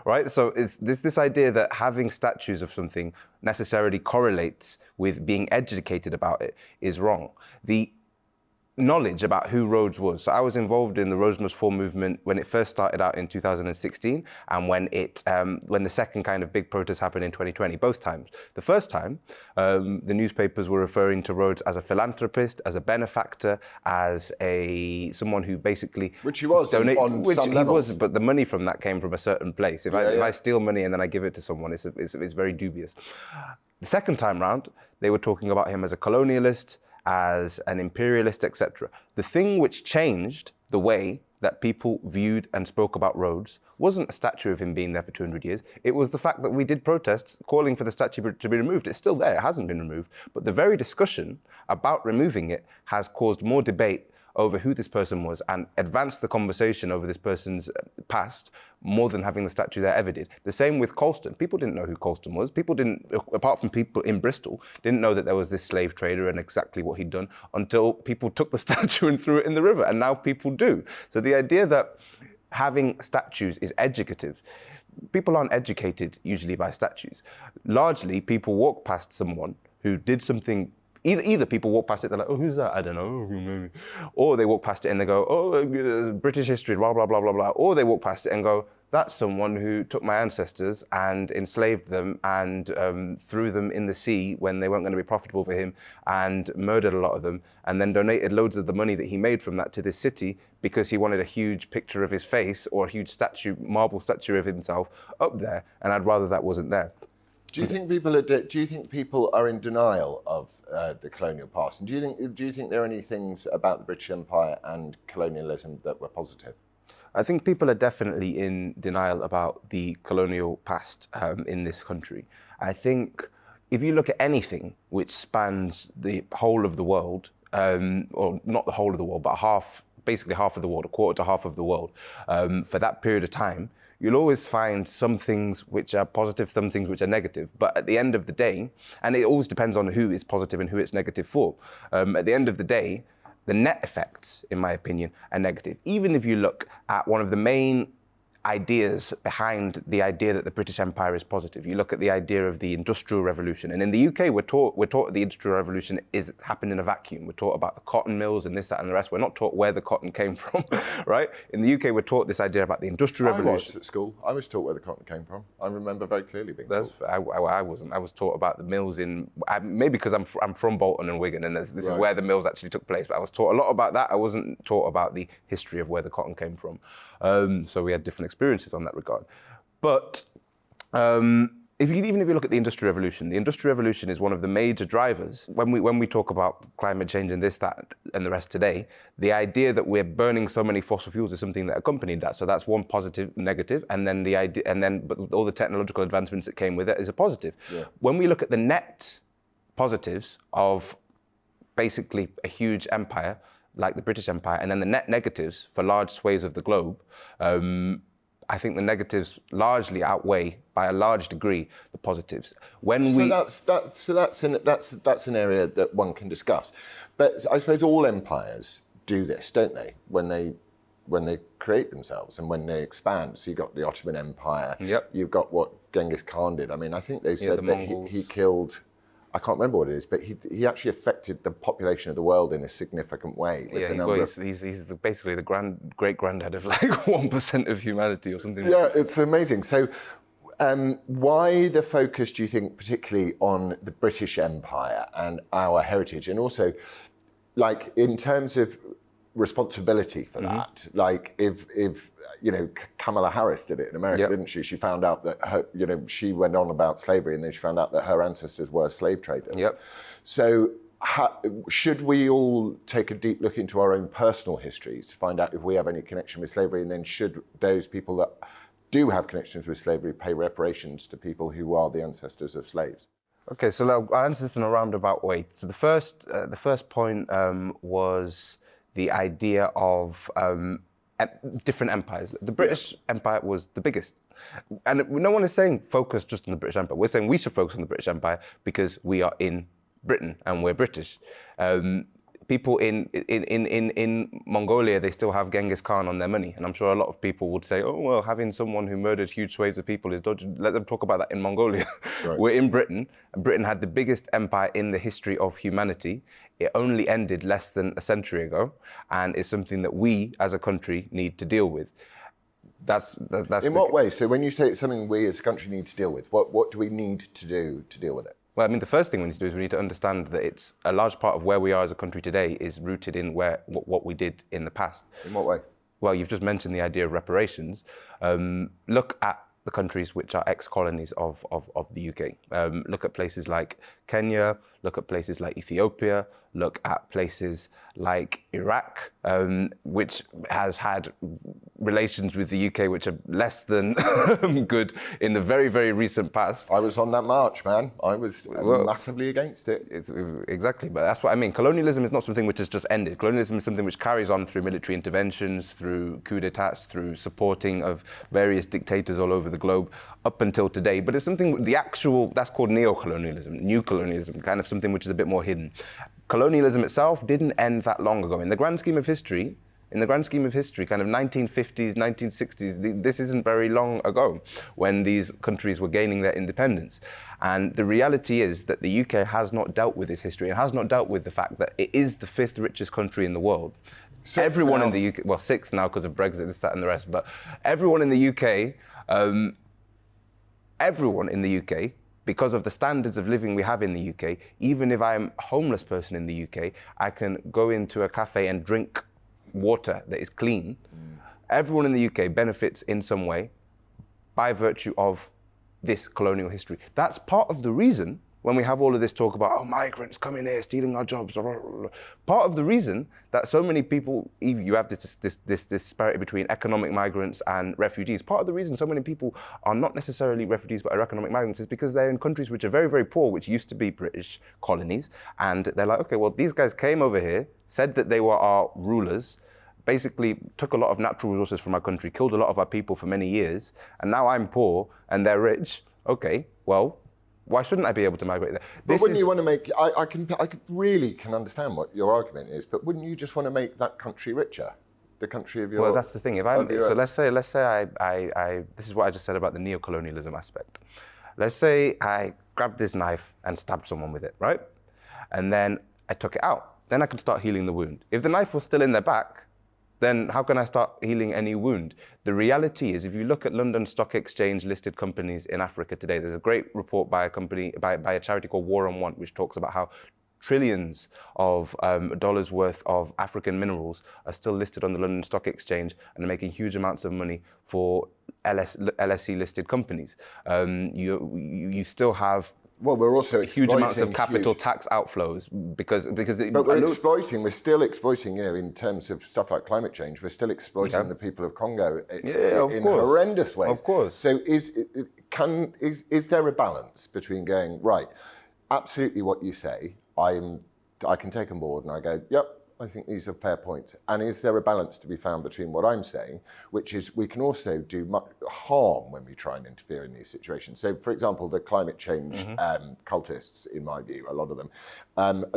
right? So it's this idea that having statues of something necessarily correlates with being educated about it is wrong. The knowledge about who Rhodes was. So I was involved in the Rhodes Must Fall movement when it first started out in 2016, and when the second kind of big protest happened in 2020, both times. The first time, the newspapers were referring to Rhodes as a philanthropist, as a benefactor, as someone who basically... Which he was on some levels. But the money from that came from a certain place. If I steal money and then I give it to someone, it's very dubious. The second time round, they were talking about him as a colonialist, as an imperialist, etc. The thing which changed the way that people viewed and spoke about Rhodes wasn't a statue of him being there for 200 years. It was the fact that we did protests calling for the statue to be removed. It's still there, it hasn't been removed. But the very discussion about removing it has caused more debate over who this person was and advanced the conversation over this person's past more than having the statue there ever did. The same with Colston. People didn't know who Colston was. People didn't, apart from people in Bristol, didn't know that there was this slave trader and exactly what he'd done until people took the statue and threw it in the river, and now people do. So the idea that having statues is educative, people aren't educated usually by statues. Largely, people walk past someone who did something. Either people walk past it, they're like, oh, who's that? I don't know. Or they walk past it and they go, oh, British history, blah, blah, blah, blah, blah. Or they walk past it and go, that's someone who took my ancestors and enslaved them and threw them in the sea when they weren't going to be profitable for him, and murdered a lot of them, and then donated loads of the money that he made from that to this city because he wanted a huge picture of his face or a huge statue, marble statue of himself up there, and I'd rather that wasn't there. Do you think people are in denial of the colonial past? And do you think there are any things about the British Empire and colonialism that were positive? I think people are definitely in denial about the colonial past in this country. I think if you look at anything which spans the whole of the world, or not the whole of the world, but basically half of the world, a quarter to half of the world, for that period of time, you'll always find some things which are positive, some things which are negative. But at the end of the day, and it always depends on who is positive and who it's negative for. At the end of the day, the net effects, in my opinion, are negative. Even if you look at one of the main ideas behind the idea that the British Empire is positive. You look at the idea of the Industrial Revolution, and in the UK, we're taught the Industrial Revolution happened in a vacuum. We're taught about the cotton mills and this, that, and the rest. We're not taught where the cotton came from, right? In the UK, we're taught this idea about the Industrial Revolution. I was at school. I was taught where the cotton came from. I remember very clearly being taught. I wasn't. I was taught about the mills maybe because I'm from Bolton and Wigan, and this is where the mills actually took place. But I was taught a lot about that. I wasn't taught about the history of where the cotton came from. So we had different experiences on that regard. But even if you look at the Industrial Revolution is one of the major drivers. When we talk about climate change and this, that, and the rest today, the idea that we're burning so many fossil fuels is something that accompanied that. So that's one positive, negative, and then but all the technological advancements that came with it is a positive. Yeah. When we look at the net positives of basically a huge empire like the British Empire, and then the net negatives for large swathes of the globe, I think the negatives largely outweigh, by a large degree, the positives. That's an area that one can discuss. But I suppose all empires do this, don't they? When they create themselves and when they expand. So you've got the Ottoman Empire. Yep. You've got what Genghis Khan did. I mean, I think they said that he killed. I can't remember what it is, but he actually affected the population of the world in a significant way. He's basically the great-granddad of like 1% of humanity or something. Yeah, it's amazing. So why the focus, do you think, particularly on the British Empire and our heritage? And also, like, in terms of responsibility for that, like if Kamala Harris did it in America, didn't she? She found out that she went on about slavery, and then she found out that her ancestors were slave traders. Yep. So should we all take a deep look into our own personal histories to find out if we have any connection with slavery, and then should those people that do have connections with slavery pay reparations to people who are the ancestors of slaves? Okay, so I'll answer this in a roundabout way. So the first point was the idea of different empires. The British Empire was the biggest. And no one is saying focus just on the British Empire. We're saying we should focus on the British Empire because we are in Britain and we're British. People in Mongolia, they still have Genghis Khan on their money. And I'm sure a lot of people would say, oh, well, having someone who murdered huge swathes of people is dodgy. Let them talk about that in Mongolia. Right. We're in Britain, and Britain had the biggest empire in the history of humanity. It only ended less than a century ago, and it's something that we as a country need to deal with. That's in what way? So when you say it's something we as a country need to deal with, what do we need to do to deal with it? Well, I mean, the first thing we need to do is we need to understand that it's a large part of where we are as a country today is rooted in what we did in the past. In what way? Well, you've just mentioned the idea of reparations. Look at the countries which are ex-colonies of the UK. Look at places like Kenya, look at places like Ethiopia, look at places like Iraq, which has had relations with the UK which are less than good in the very, very recent past. I was on that march, man. I was massively against it. Exactly, but that's what I mean. Colonialism is not something which has just ended. Colonialism is something which carries on through military interventions, through coup d'etats, through supporting of various dictators all over the globe up until today. But it's something, that's called neo-colonialism, new colonialism, kind of something which is a bit more hidden. Colonialism itself didn't end that long ago. In the grand scheme of history, kind of 1950s, 1960s, this isn't very long ago when these countries were gaining their independence. And the reality is that the UK has not dealt with its history. It has not dealt with the fact that it is the 5th richest country in the world. Everyone in the UK, well, 6th now because of Brexit, this, that, and the rest, but everyone in the UK, because of the standards of living we have in the UK, even if I'm a homeless person in the UK, I can go into a cafe and drink water that is clean. Everyone in the UK benefits in some way by virtue of this colonial history. That's part of the reason when we have all of this talk about, oh, migrants coming here, stealing our jobs, part of the reason that so many people, you have this disparity between economic migrants and refugees, part of the reason so many people are not necessarily refugees but are economic migrants is because they're in countries which are very, very poor, which used to be British colonies. And they're like, okay, well, these guys came over here, said that they were our rulers, basically took a lot of natural resources from our country, killed a lot of our people for many years, and now I'm poor and they're rich. Okay, well, why shouldn't I be able to migrate there? But wouldn't you want to make, I really can understand what your argument is, but wouldn't you just want to make that country richer? The country of your... Well, that's the thing. If so let's say this is what I just said about the neo-colonialism aspect. Let's say I grabbed this knife and stabbed someone with it, right? And then I took it out. Then I could start healing the wound. If the knife was still in their back, then how can I start healing any wound? The reality is, if you look at London Stock Exchange listed companies in Africa today, there's a great report by a charity called War on Want, which talks about how trillions of dollars worth of African minerals are still listed on the London Stock Exchange and are making huge amounts of money for LSE listed companies. You still have we're also huge amounts of capital tax outflows because but we're still exploiting, in terms of stuff like climate change, we're still exploiting the people of Congo in horrendous ways. Of course. So is there a balance between going, right, absolutely what you say, I can take on board and I go, yep, I think these are fair points. And is there a balance to be found between what I'm saying, which is we can also do much harm when we try and interfere in these situations. So, for example, the climate change cultists, in my view, a lot of them,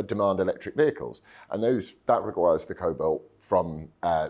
demand electric vehicles. And that requires the cobalt from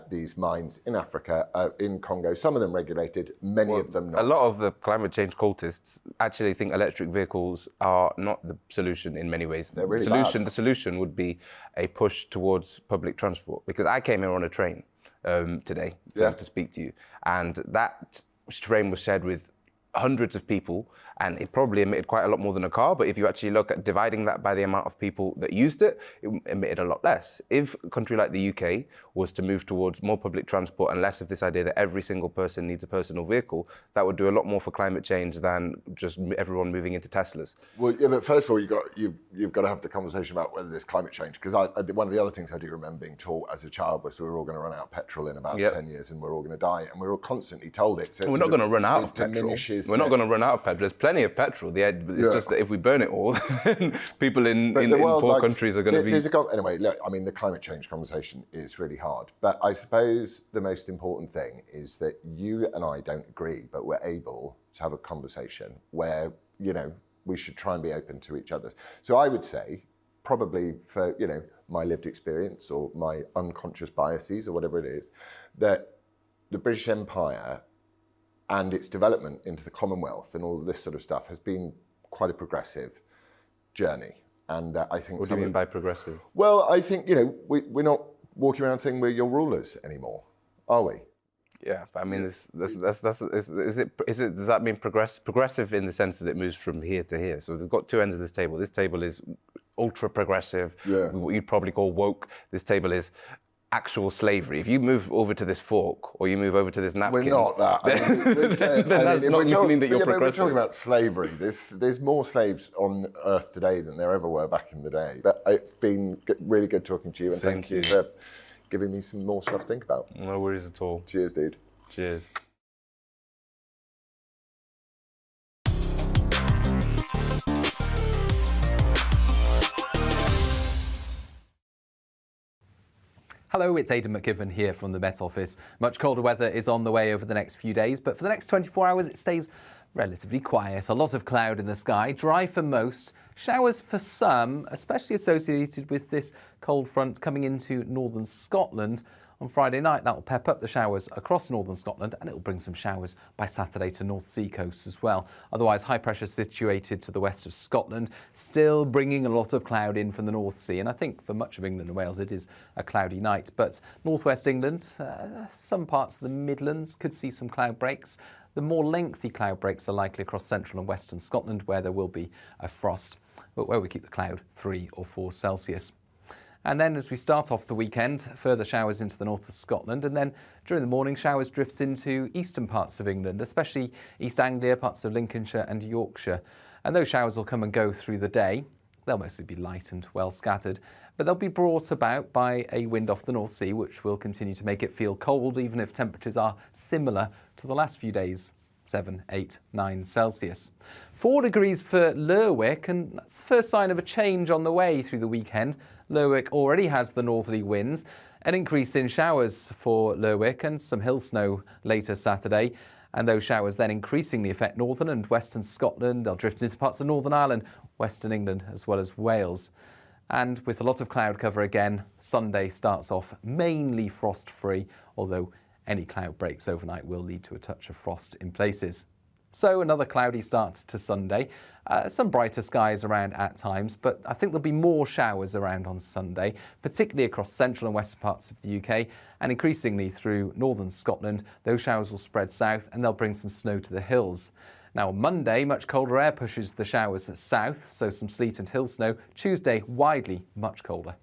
these mines in Africa, in Congo, some of them regulated, many of them not. A lot of the climate change cultists actually think electric vehicles are not the solution in many ways. They're really The solution would be a push towards public transport, because I came here on a train today to speak to you, and that train was shared with hundreds of people, and it probably emitted quite a lot more than a car, but if you actually look at dividing that by the amount of people that used it, it emitted a lot less. If a country like the UK was to move towards more public transport and less of this idea that every single person needs a personal vehicle, that would do a lot more for climate change than just everyone moving into Teslas. Well, yeah, but first of all, you've got to have the conversation about whether there's climate change, because one of the other things I do remember being taught as a child was we were all going to run out of petrol in about 10 years and we're all going to die, and we're all constantly told it. So we're not going to run out of petrol. We're not going to run out of petrol. There's plenty of petrol. It's just that if we burn it all, then people in poor countries are going to be... Anyway, look, I mean, the climate change conversation is really hard. But I suppose the most important thing is that you and I don't agree, but we're able to have a conversation where, we should try and be open to each other. So I would say, probably for, my lived experience or my unconscious biases or whatever it is, that the British Empire and its development into the Commonwealth and all of this sort of stuff has been quite a progressive journey. And I think... What do you mean by progressive? Well, I think, we're not walking around saying we're your rulers anymore, are we? Yeah, but I mean, does that mean progressive in the sense that it moves from here to here? So we've got two ends of this table. This table is ultra progressive, what you'd probably call woke. This table is actual slavery. If you move over to this fork or you move over to this napkin... We're not that. Meaning that you're progressive. We're talking about slavery. There's more slaves on Earth today than there ever were back in the day. But it's been really good talking to you, and thank you for giving me some more stuff to think about. No worries at all. Cheers, dude. Cheers. Hello, it's Aidan McKiven here from the Met Office. Much colder weather is on the way over the next few days, but for the next 24 hours it stays relatively quiet. A lot of cloud in the sky, dry for most, showers for some, especially associated with this cold front coming into northern Scotland. On Friday night, that will pep up the showers across northern Scotland, and it will bring some showers by Saturday to North Sea coast as well. Otherwise, high pressure situated to the west of Scotland, still bringing a lot of cloud in from the North Sea. And I think for much of England and Wales, it is a cloudy night. But northwest England, some parts of the Midlands could see some cloud breaks. The more lengthy cloud breaks are likely across central and western Scotland, where there will be a frost, but where we keep the cloud 3 or 4 Celsius. And then as we start off the weekend, further showers into the north of Scotland, and then during the morning showers drift into eastern parts of England, especially East Anglia, parts of Lincolnshire and Yorkshire. and those showers will come and go through the day. They'll mostly be light and well scattered, but they'll be brought about by a wind off the North Sea, which will continue to make it feel cold, even if temperatures are similar to the last few days. 7, 8, 9 Celsius. 4 degrees for Lerwick, and that's the first sign of a change on the way through the weekend. Lerwick already has the northerly winds, an increase in showers for Lerwick and some hill snow later Saturday. And those showers then increasingly affect northern and western Scotland. They'll drift into parts of Northern Ireland, western England, as well as Wales. And with a lot of cloud cover again, Sunday starts off mainly frost-free, although any cloud breaks overnight will lead to a touch of frost in places. So another cloudy start to Sunday. Some brighter skies around at times, but I think there'll be more showers around on Sunday, particularly across central and western parts of the UK, and increasingly through northern Scotland. Those showers will spread south and they'll bring some snow to the hills. Now on Monday, much colder air pushes the showers south, so some sleet and hill snow. Tuesday, widely much colder.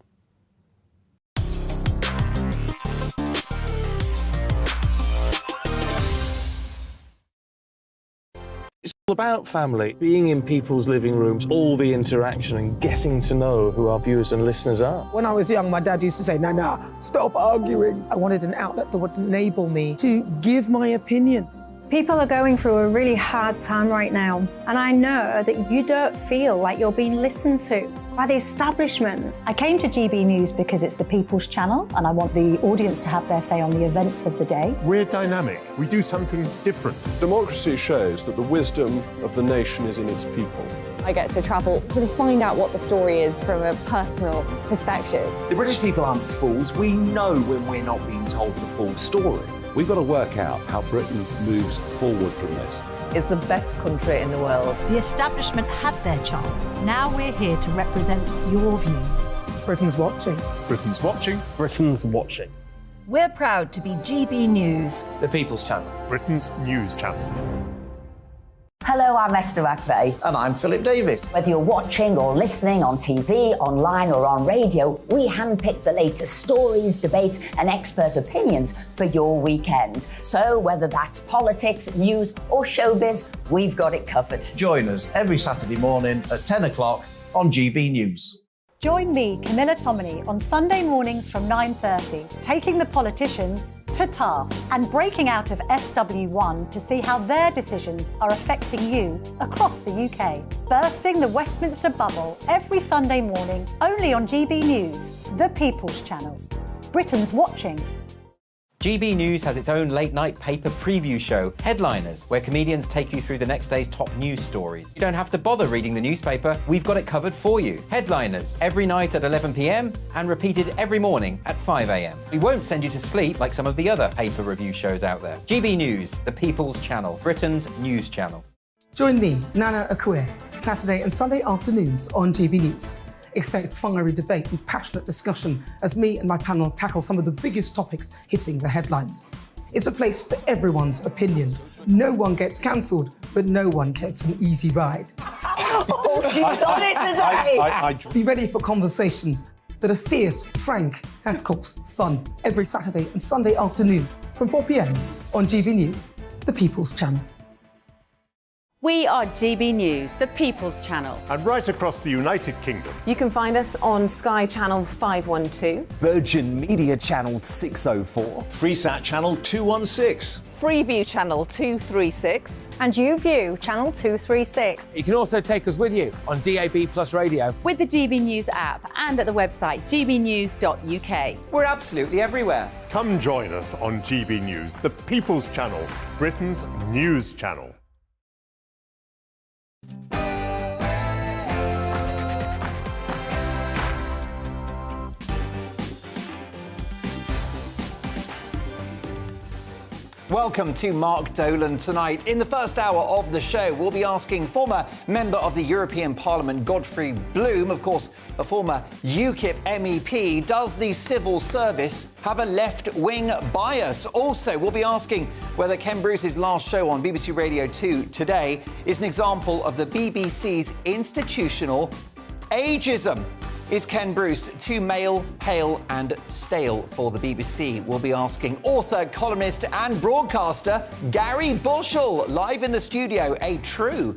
It's all about family, being in people's living rooms, all the interaction and getting to know who our viewers and listeners are. When I was young, my dad used to say, "No, stop arguing." I wanted an outlet that would enable me to give my opinion. People are going through a really hard time right now, and I know that you don't feel like you're being listened to by the establishment. I came to GB News because it's the people's channel, and I want the audience to have their say on the events of the day. We're dynamic. We do something different. Democracy shows that the wisdom of the nation is in its people. I get to travel to find out what the story is from a personal perspective. The British people aren't fools. We know when we're not being told the full story. We've got to work out how Britain moves forward from this. It's the best country in the world. The establishment had their chance. Now we're here to represent your views. Britain's watching. Britain's watching. Britain's watching. We're proud to be GB News. The People's Channel. Britain's news channel. Hello, I'm Esther McVeigh. And I'm Philip Davis. Whether you're watching or listening on TV, online or on radio, we handpick the latest stories, debates and expert opinions for your weekend. So whether that's politics, news or showbiz, we've got it covered. Join us every Saturday morning at 10 o'clock on GB News. Join me, Camilla Tominey, on Sunday mornings from 9:30, taking the politicians to task and breaking out of SW1 to see how their decisions are affecting you across the UK. Bursting the Westminster bubble every Sunday morning, only on GB News, the People's Channel. Britain's watching. GB News has its own late-night paper preview show, Headliners, where comedians take you through the next day's top news stories. You don't have to bother reading the newspaper, we've got it covered for you. Headliners, every night at 11 p.m. and repeated every morning at 5 a.m. We won't send you to sleep like some of the other paper review shows out there. GB News, the People's Channel, Britain's news channel. Join me, Nana Akue, Saturday and Sunday afternoons on GB News. Expect fiery debate and passionate discussion as me and my panel tackle some of the biggest topics hitting the headlines. It's a place for everyone's opinion. No one gets cancelled, but no one gets an easy ride. Oh, she's on it today! Be ready for conversations that are fierce, frank, and of course, fun. Every Saturday and Sunday afternoon from 4 p.m. on GB News, the People's Channel. We are GB News, the People's Channel. And right across the United Kingdom. You can find us on Sky Channel 512, Virgin Media Channel 604, Freesat Channel 216, Freeview Channel 236, And YouView, channel 236. You can also take us with you on DAB Plus Radio, with the GB News app and at the website gbnews.uk. We're absolutely everywhere. Come join us on GB News, the People's Channel, Britain's news channel. Welcome to Mark Dolan tonight. In the first hour of the show, we'll be asking former member of the European Parliament, Godfrey Bloom, of course, a former UKIP MEP, does the civil service have a left-wing bias? Also, we'll be asking whether Ken Bruce's last show on BBC Radio 2 today is an example of the BBC's institutional ageism. Is Ken Bruce too male, pale and stale for the BBC? We'll be asking author, columnist and broadcaster Gary Bushell, live in the studio, a true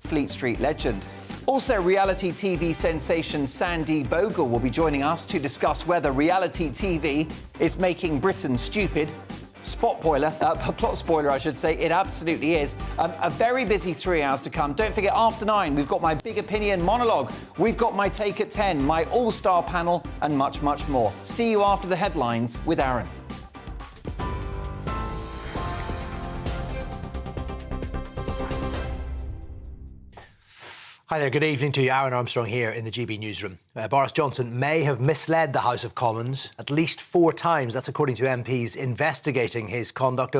Fleet Street legend. Also, reality TV sensation Sandy Bogle will be joining us to discuss whether reality TV is making Britain stupid. Plot spoiler, I should say. It absolutely is. A very busy 3 hours to come. Don't forget, after 9, we've got my big opinion monologue. We've got my take at 10, my all-star panel, and much, much more. See you after the headlines with Aaron. Hi there, good evening to you. Aaron Armstrong here in the GB newsroom. Boris Johnson may have misled the House of Commons at least 4 times. That's according to MPs investigating his conduct